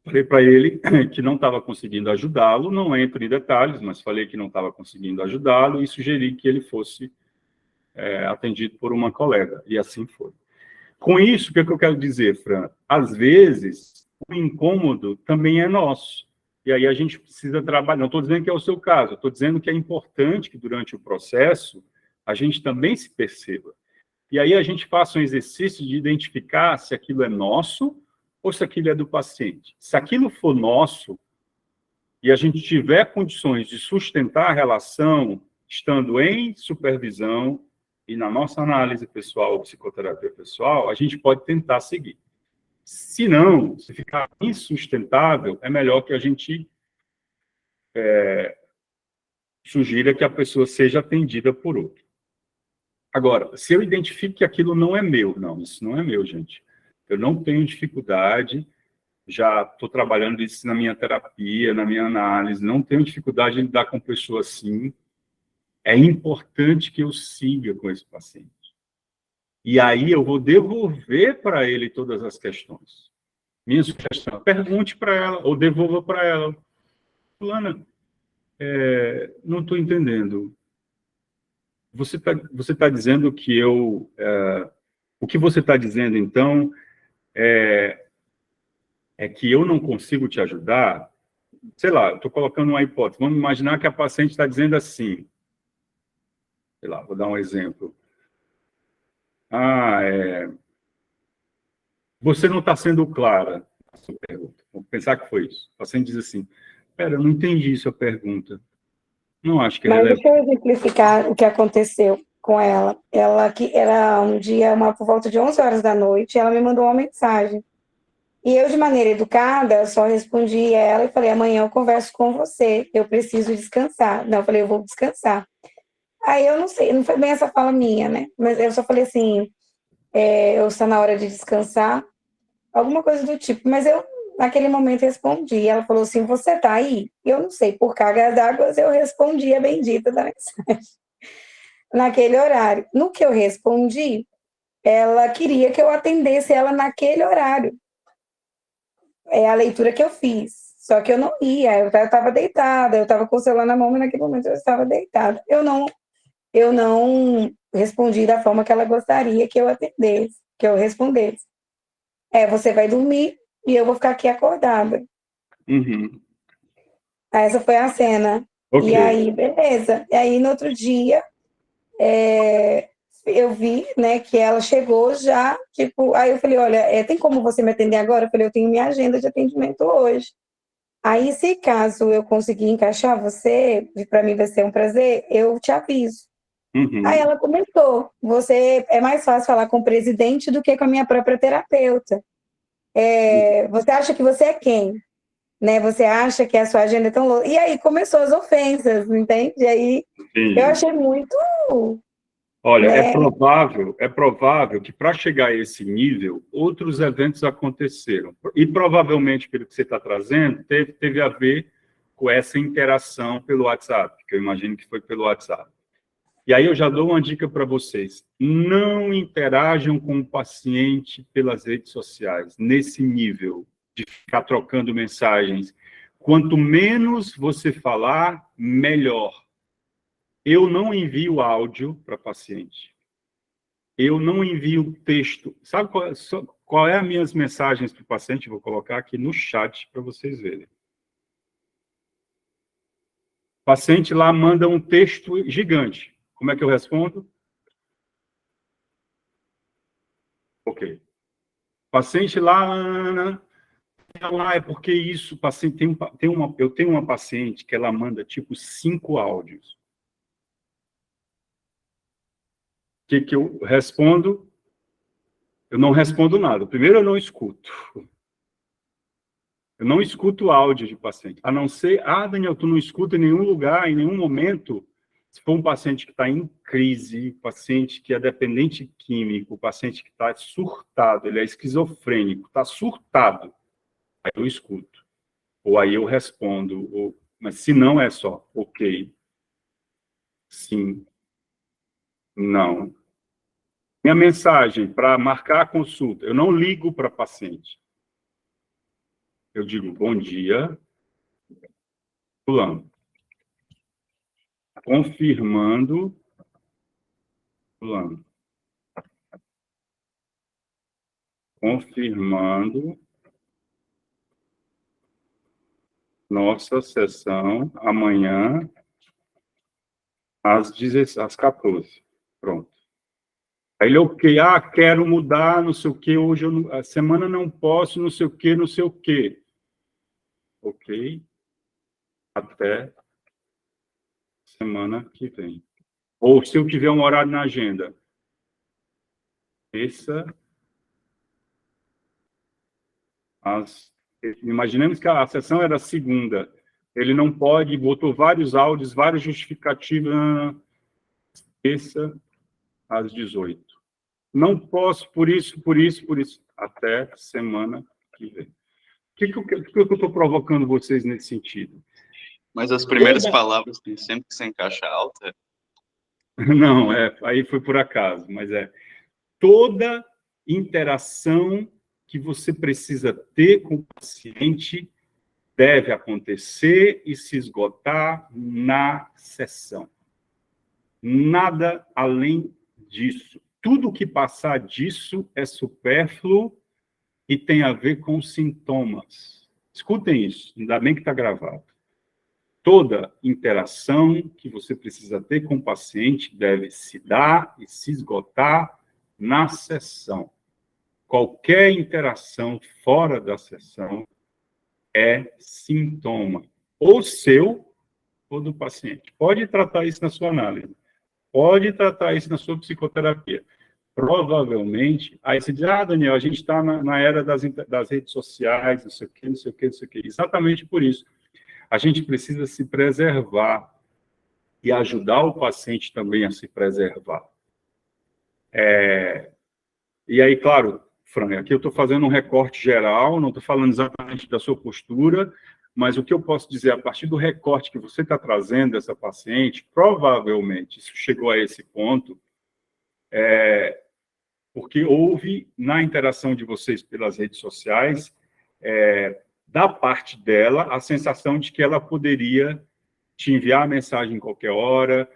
Falei para ele que não estava conseguindo ajudá-lo, não entro em detalhes, mas falei que não estava conseguindo ajudá-lo e sugeri que ele fosse atendido por uma colega, e assim foi. Com isso, o que eu quero dizer, Fran? Às vezes, o incômodo também é nosso. E aí a gente precisa trabalhar. Não estou dizendo que é o seu caso, estou dizendo que é importante que durante o processo a gente também se perceba. E aí a gente faça um exercício de identificar se aquilo é nosso ou se aquilo é do paciente. Se aquilo for nosso e a gente tiver condições de sustentar a relação estando em supervisão e na nossa análise pessoal, psicoterapia pessoal, a gente pode tentar seguir. Se não, se ficar insustentável, é melhor que a gente sugira que a pessoa seja atendida por outro. Agora, se eu identifico que aquilo não é meu, não, isso não é meu, gente. Eu não tenho dificuldade, já estou trabalhando isso na minha terapia, na minha análise, não tenho dificuldade em lidar com pessoa assim. É importante que eu siga com esse paciente. E aí eu vou devolver para ele todas as questões. Minha sugestão, pergunte para ela, ou devolva para ela. Fulana, não estou entendendo. Você tá dizendo que eu... o que você está dizendo, então, é que eu não consigo te ajudar? Sei lá, estou colocando uma hipótese. Vamos imaginar que a paciente está dizendo assim. Sei lá, vou dar um exemplo. Você não está sendo clara. Vamos pensar que foi isso. O paciente diz assim, eu não entendi sua pergunta. Não acho que é relevante. Deixa eu exemplificar o que aconteceu com ela. Ela, que era um dia, por volta de 11 horas da noite, ela me mandou uma mensagem. E eu, de maneira educada, só respondi a ela e falei, amanhã eu converso com você, eu preciso descansar. Não, eu falei, eu vou descansar. Aí eu não sei, não foi bem essa fala minha, né? Mas eu só falei assim, eu estou na hora de descansar, alguma coisa do tipo. Mas eu, naquele momento, respondi. Ela falou assim, você tá aí? Eu não sei, por cargas d'água, eu respondi a bendita da mensagem. Naquele horário. No que eu respondi, ela queria que eu atendesse ela naquele horário. É a leitura que eu fiz. Só que eu não ia, eu estava deitada, eu estava com o celular na mão, mas naquele momento eu estava deitada. Eu não respondi da forma que ela gostaria que eu atendesse, que eu respondesse. Você vai dormir e eu vou ficar aqui acordada. Uhum. Essa foi a cena. Okay. E aí, beleza. E aí, no outro dia, eu vi, né, que ela chegou já, tipo... Aí eu falei, olha, tem como você me atender agora? Eu falei, eu tenho minha agenda de atendimento hoje. Aí, se caso eu conseguir encaixar você, para mim vai ser um prazer, eu te aviso. Uhum. Aí ela comentou, é mais fácil falar com o presidente do que com a minha própria terapeuta. Você acha que você é quem? Né? Você acha que a sua agenda é tão louca? E aí começou as ofensas, entende? E aí eu achei muito Olha, né? é provável que para chegar a esse nível, outros eventos aconteceram. E provavelmente, pelo que você está trazendo, teve a ver com essa interação pelo WhatsApp, que eu imagino que foi pelo WhatsApp. E aí eu já dou uma dica para vocês. Não interajam com o paciente pelas redes sociais, nesse nível de ficar trocando mensagens. Quanto menos você falar, melhor. Eu não envio áudio para paciente. Eu não envio texto. Sabe qual é as minhas mensagens para o paciente? Vou colocar aqui no chat para vocês verem. O paciente lá manda um texto gigante. Como é que eu respondo? Ok. Paciente lá, é porque isso, paciente, eu tenho uma paciente que ela manda tipo 5 áudios. O que eu respondo? Eu não respondo nada. Primeiro, eu não escuto. Eu não escuto áudio de paciente. A não ser, Daniel, tu não escuta em nenhum lugar, em nenhum momento. Se for um paciente que está em crise, paciente que é dependente químico, paciente que está surtado, ele é esquizofrênico, está surtado, aí eu escuto. Ou aí eu respondo. Mas se não, é só, ok, sim, não. Minha mensagem para marcar a consulta, eu não ligo para paciente. Eu digo, bom dia, fulano. Confirmando, fulano. Confirmando nossa sessão amanhã às 14. Pronto. Aí ele, ok, quero mudar, não sei o quê, hoje a semana não posso, não sei o quê, não sei o quê. Ok, até semana que vem. Ou se eu tiver um horário na agenda, imaginemos que a sessão era segunda. Ele não pode, botou vários áudios, várias justificativas, terça às 18. Não posso, por isso. Até semana que vem. O que eu estou provocando vocês nesse sentido? Mas as primeiras palavras tem sempre que ser em caixa alta? Não, aí foi por acaso, mas toda interação que você precisa ter com o paciente deve acontecer e se esgotar na sessão. Nada além disso. Tudo que passar disso é supérfluo e tem a ver com sintomas. Escutem isso, ainda bem que está gravado. Toda interação que você precisa ter com o paciente deve se dar e se esgotar na sessão. Qualquer interação fora da sessão é sintoma, ou seu ou do paciente. Pode tratar isso na sua análise, pode tratar isso na sua psicoterapia. Provavelmente, aí você diz, Daniel, a gente está na era das redes sociais, não sei o quê. Exatamente por isso. A gente precisa se preservar e ajudar o paciente também a se preservar. E aí, claro, Fran, aqui eu estou fazendo um recorte geral, não estou falando exatamente da sua postura, mas o que eu posso dizer, a partir do recorte que você está trazendo dessa paciente, provavelmente isso chegou a esse ponto, porque houve, na interação de vocês pelas redes sociais, da parte dela, a sensação de que ela poderia te enviar a mensagem em qualquer hora,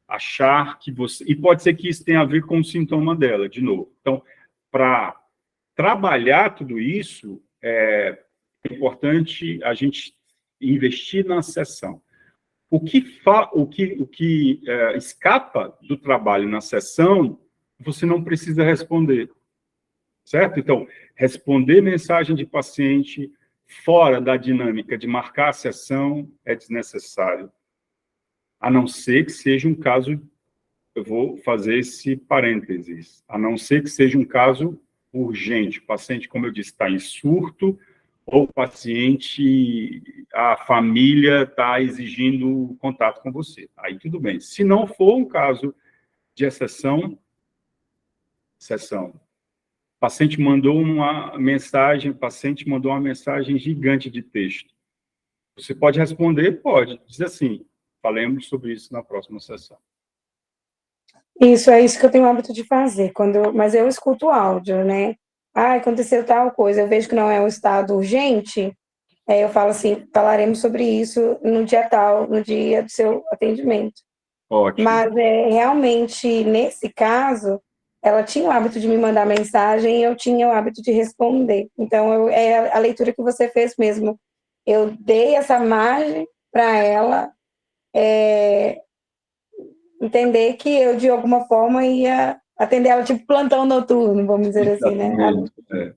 achar que você... E pode ser que isso tenha a ver com o sintoma dela, de novo. Então, para trabalhar tudo isso, é importante a gente investir na sessão. O que escapa do trabalho na sessão, você não precisa responder, certo? Então, responder mensagem de paciente fora da dinâmica de marcar a sessão é desnecessário. A não ser que seja um caso, eu vou fazer esse parênteses, a não ser que seja um caso urgente, o paciente, como eu disse, está em surto, ou o paciente, a família está exigindo contato com você. Aí tudo bem. Se não for um caso de exceção, sessão. O paciente mandou uma mensagem gigante de texto. Você pode responder? Pode. Diz assim, falemos sobre isso na próxima sessão. Isso é isso que eu tenho o hábito de fazer, mas eu escuto o áudio, né? Ah, aconteceu tal coisa, eu vejo que não é um estado urgente, eu falo assim, falaremos sobre isso no dia tal, no dia do seu atendimento. Ótimo. Mas realmente, nesse caso, ela tinha o hábito de me mandar mensagem e eu tinha o hábito de responder. Então, é a leitura que você fez mesmo. Eu dei essa margem para ela entender que eu, de alguma forma, ia atender ela, tipo plantão noturno, vamos dizer assim, né?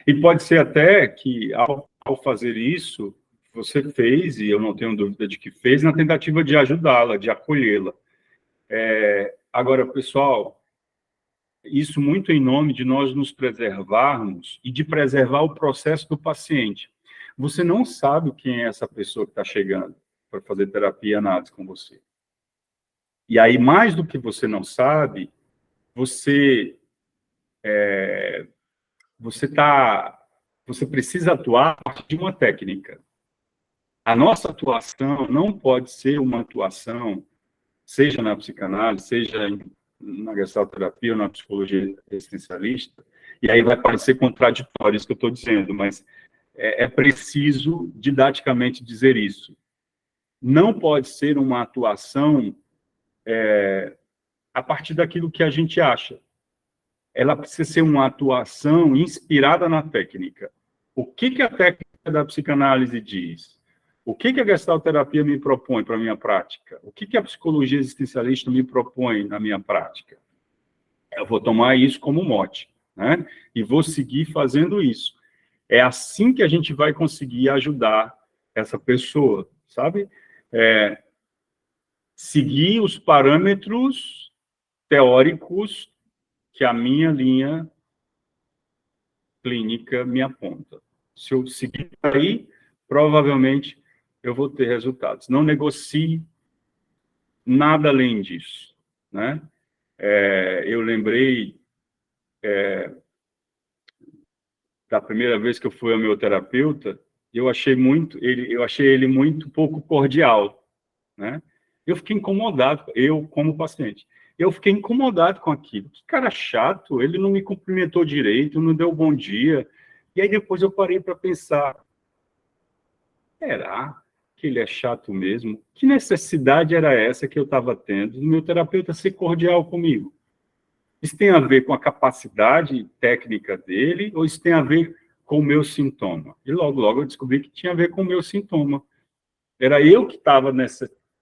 E pode ser até que, ao fazer isso, você fez, e eu não tenho dúvida de que fez, na tentativa de ajudá-la, de acolhê-la. Agora, pessoal, isso muito em nome de nós nos preservarmos e de preservar o processo do paciente. Você não sabe quem é essa pessoa que está chegando para fazer terapia e análise com você. E aí, mais do que você não sabe, você precisa atuar a partir de uma técnica. A nossa atuação não pode ser uma atuação, seja na psicanálise, seja na gestalterapia ou na psicologia existencialista, e aí vai parecer contraditório isso que eu estou dizendo, mas é preciso didaticamente dizer isso. Não pode ser uma atuação a partir daquilo que a gente acha. Ela precisa ser uma atuação inspirada na técnica. O que a técnica da psicanálise diz? O que a gestalterapia me propõe para a minha prática? O que a psicologia existencialista me propõe na minha prática? Eu vou tomar isso como mote, né? E vou seguir fazendo isso. É assim que a gente vai conseguir ajudar essa pessoa, sabe? Seguir os parâmetros teóricos que a minha linha clínica me aponta. Se eu seguir aí, provavelmente eu vou ter resultados. Não negocie nada além disso, né? Eu lembrei da primeira vez que eu fui ao meu terapeuta, eu achei ele muito pouco cordial, né? Eu fiquei incomodado, eu como paciente. Eu fiquei incomodado com aquilo. Que cara chato, ele não me cumprimentou direito, não deu bom dia. E aí depois eu parei para pensar, será que ele é chato mesmo? Que necessidade era essa que eu estava tendo do meu terapeuta ser cordial comigo? Isso tem a ver com a capacidade técnica dele ou isso tem a ver com o meu sintoma? E logo eu descobri que tinha a ver com o meu sintoma. Era eu que estava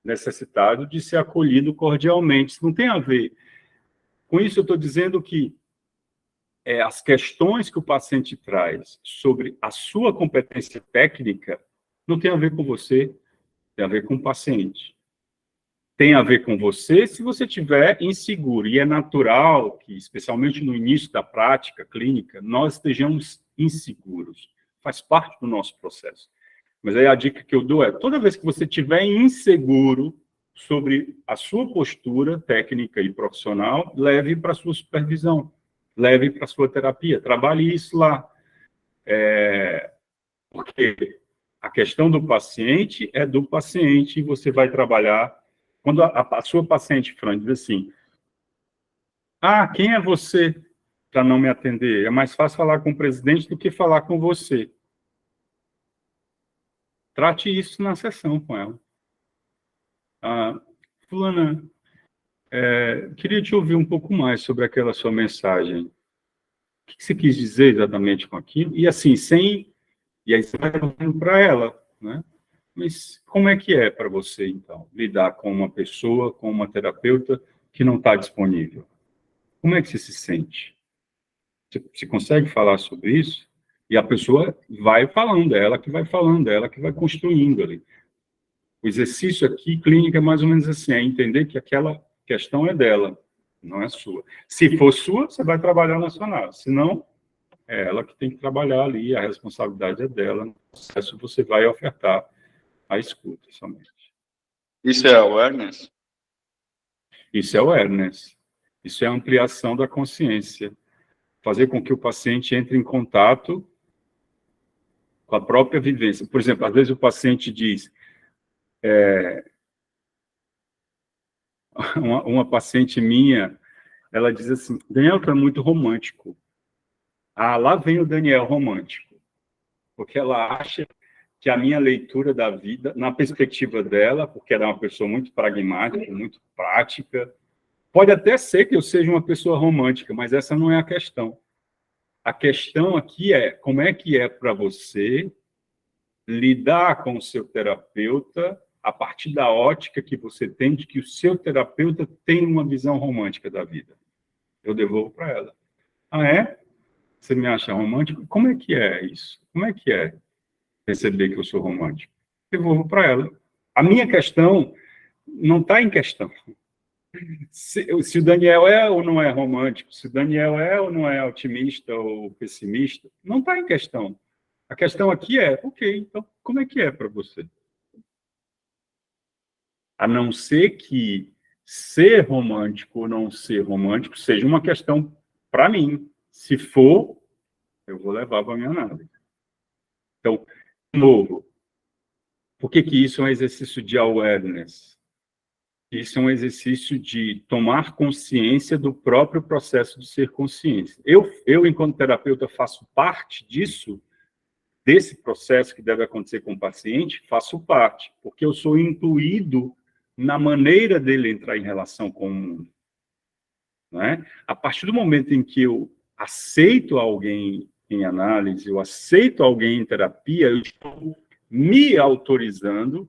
necessitado de ser acolhido cordialmente. Isso não tem a ver. Com isso, eu estou dizendo que as questões que o paciente traz sobre a sua competência técnica não tem a ver com você, tem a ver com o paciente. Tem a ver com você se você estiver inseguro. E é natural que, especialmente no início da prática clínica, nós estejamos inseguros. Faz parte do nosso processo. Mas aí a dica que eu dou é, toda vez que você estiver inseguro sobre a sua postura técnica e profissional, leve para a sua supervisão, leve para a sua terapia, trabalhe isso lá. Porque a questão do paciente é do paciente e você vai trabalhar... Quando a sua paciente, Fran, diz assim, quem é você para não me atender? É mais fácil falar com o presidente do que falar com você. Trate isso na sessão com ela. Fulana, queria te ouvir um pouco mais sobre aquela sua mensagem. O que você quis dizer exatamente com aquilo? E assim, E aí você vai falando para ela, né? Mas como é que é para você, então, lidar com uma pessoa, com uma terapeuta que não está disponível? Como é que você se sente? Você consegue falar sobre isso? E a pessoa vai falando, ela que vai falando, ela que vai construindo ali. O exercício aqui, clínica, é mais ou menos assim, é entender que aquela questão é dela, não é sua. Se for sua, você vai trabalhar na sua análise. Se não, é ela que tem que trabalhar ali, a responsabilidade é dela. No processo, você vai ofertar a escuta somente. Isso é awareness? Isso é awareness. Isso é ampliação da consciência. Fazer com que o paciente entre em contato com a própria vivência. Por exemplo, às vezes o paciente diz... Uma paciente minha, ela diz assim, Daniel, tu é muito romântico. Ah, lá vem o Daniel romântico. Porque ela acha que a minha leitura da vida, na perspectiva dela, porque ela é uma pessoa muito pragmática, muito prática, pode até ser que eu seja uma pessoa romântica, mas essa não é a questão. A questão aqui é como é que é para você lidar com o seu terapeuta a partir da ótica que você tem de que o seu terapeuta tem uma visão romântica da vida. Eu devolvo para ela. Ah, é? Você me acha romântico? Como é que é isso? Como é que é perceber que eu sou romântico? Devolvo para ela. A minha questão não está em questão. Se o Daniel é ou não é romântico, se o Daniel é ou não é otimista ou pessimista, não está em questão. A questão aqui é, ok, então como é que é para você? A não ser que ser romântico ou não ser romântico seja uma questão para mim. Se for, eu vou levar para a minha análise. Então, de novo, por que isso é um exercício de awareness? Isso é um exercício de tomar consciência do próprio processo de ser consciência. Eu enquanto terapeuta, faço parte disso, desse processo que deve acontecer com o paciente, faço parte, porque eu sou incluído na maneira dele entrar em relação com o mundo. Não é? A partir do momento em que eu aceito alguém em análise, eu aceito alguém em terapia, eu estou me autorizando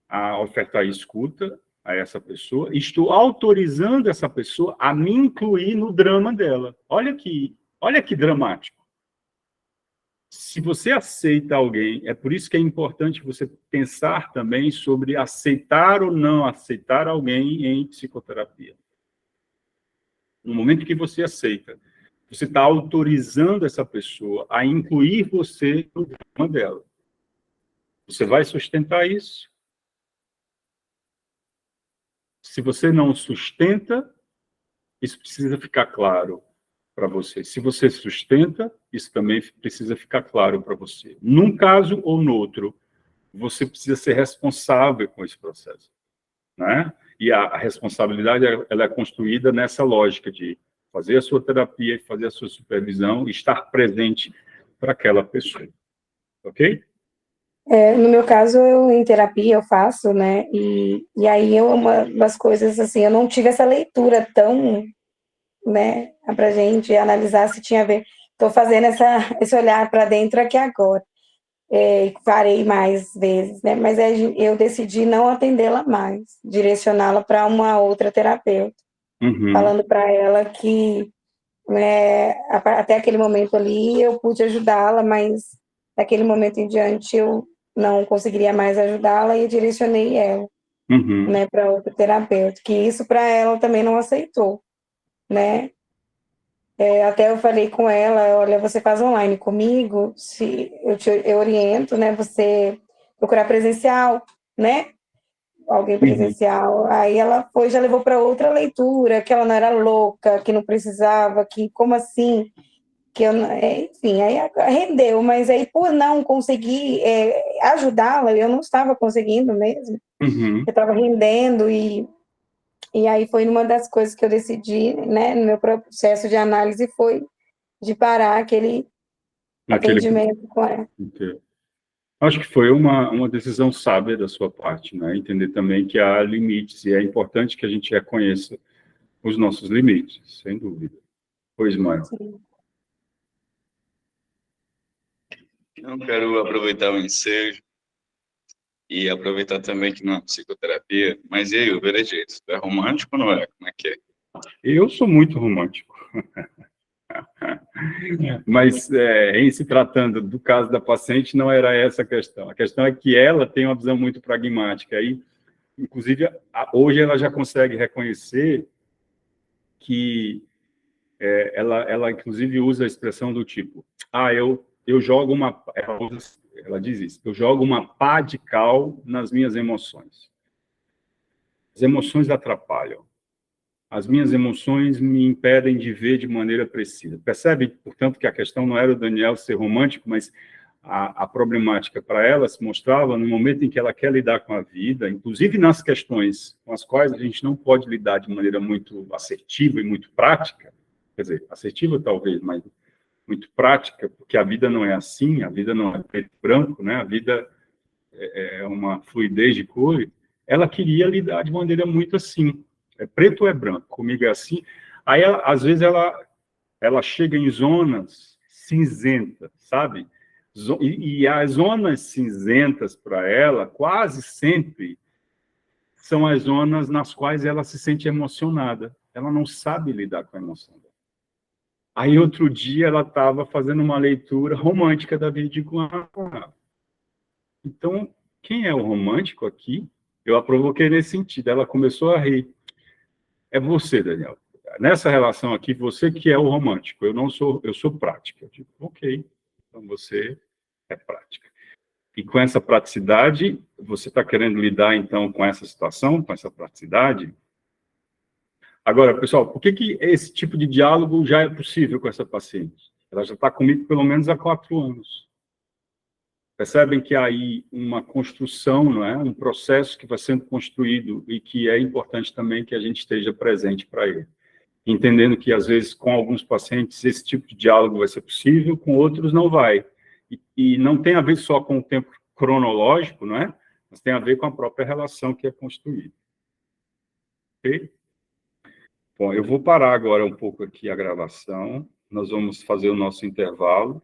a ofertar escuta a essa pessoa, estou autorizando essa pessoa a me incluir no drama dela. Olha que dramático. Se você aceita alguém, é por isso que é importante você pensar também sobre aceitar ou não aceitar alguém em psicoterapia. No momento que você aceita, você está autorizando essa pessoa a incluir você no drama dela. Você vai sustentar isso? Se você não sustenta, isso precisa ficar claro para você. Se você sustenta, isso também precisa ficar claro para você. Num caso ou no outro, você precisa ser responsável com esse processo, né? E a responsabilidade ela é construída nessa lógica de fazer a sua terapia, fazer a sua supervisão, estar presente para aquela pessoa, ok? No meu caso, eu em terapia eu faço, né? E aí uma das coisas assim, eu não tive essa leitura tão, né, pra gente analisar se tinha a ver. Estou fazendo esse olhar para dentro aqui agora. Parei mais vezes, né? Mas eu decidi não atendê-la mais, direcioná-la para uma outra terapeuta, falando para ela que, né, até aquele momento ali eu pude ajudá-la, mas daquele momento em diante eu não conseguiria mais ajudá-la e direcionei ela, né, para outro terapeuta, que isso para ela também não aceitou, né? Até eu falei com ela, olha, você faz online comigo, se eu oriento, né, você procurar presencial, né, alguém presencial. Aí ela já levou para outra leitura, que ela não era louca, que não precisava, que como assim, que eu, enfim, aí rendeu, mas aí por não conseguir ajudá-la, eu não estava conseguindo mesmo, eu estava rendendo e aí foi uma das coisas que eu decidi, né, no meu processo de análise, foi de parar aquele atendimento com ela. Acho que foi uma decisão sábia da sua parte, né? Entender também que há limites, e é importante que a gente reconheça os nossos limites, sem dúvida. Pois, Maio. Eu quero aproveitar o ensejo e aproveitar também que não é psicoterapia, mas e aí, o veredito, é romântico ou não é? Como é que é? Eu sou muito romântico. Mas, em se tratando do caso da paciente, não era essa a questão. A questão é que ela tem uma visão muito pragmática. Aí, inclusive, hoje ela já consegue reconhecer que ela inclusive, usa a expressão do tipo, eu jogo ela diz isso, eu jogo uma pá de cal nas minhas emoções. As emoções atrapalham. as minhas emoções me impedem de ver de maneira precisa. Percebe, portanto, que a questão não era o Daniel ser romântico, mas a problemática para ela se mostrava no momento em que ela quer lidar com a vida, inclusive nas questões com as quais a gente não pode lidar de maneira muito assertiva e muito prática, quer dizer, assertiva talvez, mas muito prática, porque a vida não é assim, a vida não é preto e branco, né? A vida é uma fluidez de cor. Ela queria lidar de maneira muito assim, é preto ou é branco, comigo é assim. Aí, às vezes, ela chega em zonas cinzentas, sabe? E as zonas cinzentas para ela, quase sempre, são as zonas nas quais ela se sente emocionada. Ela não sabe lidar com a emoção dela. Aí, outro dia, ela estava fazendo uma leitura romântica da vida de Guanabara. Então, quem é o romântico aqui? Eu a provoquei nesse sentido. Ela começou a rir. É você, Daniel. Nessa relação aqui, você que é o romântico. Eu não sou, eu sou prática. Eu digo, ok. Então, você é prática. E com essa praticidade, você está querendo lidar, então, com essa situação, com essa praticidade? Agora, pessoal, por que esse tipo de diálogo já é possível com essa paciente? Ela já está comigo pelo menos há 4 anos. Percebem que há aí uma construção, não é? Um processo que vai sendo construído e que é importante também que a gente esteja presente para ele. Entendendo que, às vezes, com alguns pacientes, esse tipo de diálogo vai ser possível, com outros não vai. E não tem a ver só com o tempo cronológico, não é? Mas tem a ver com a própria relação que é construída. Ok? Bom, eu vou parar agora um pouco aqui a gravação. Nós vamos fazer o nosso intervalo.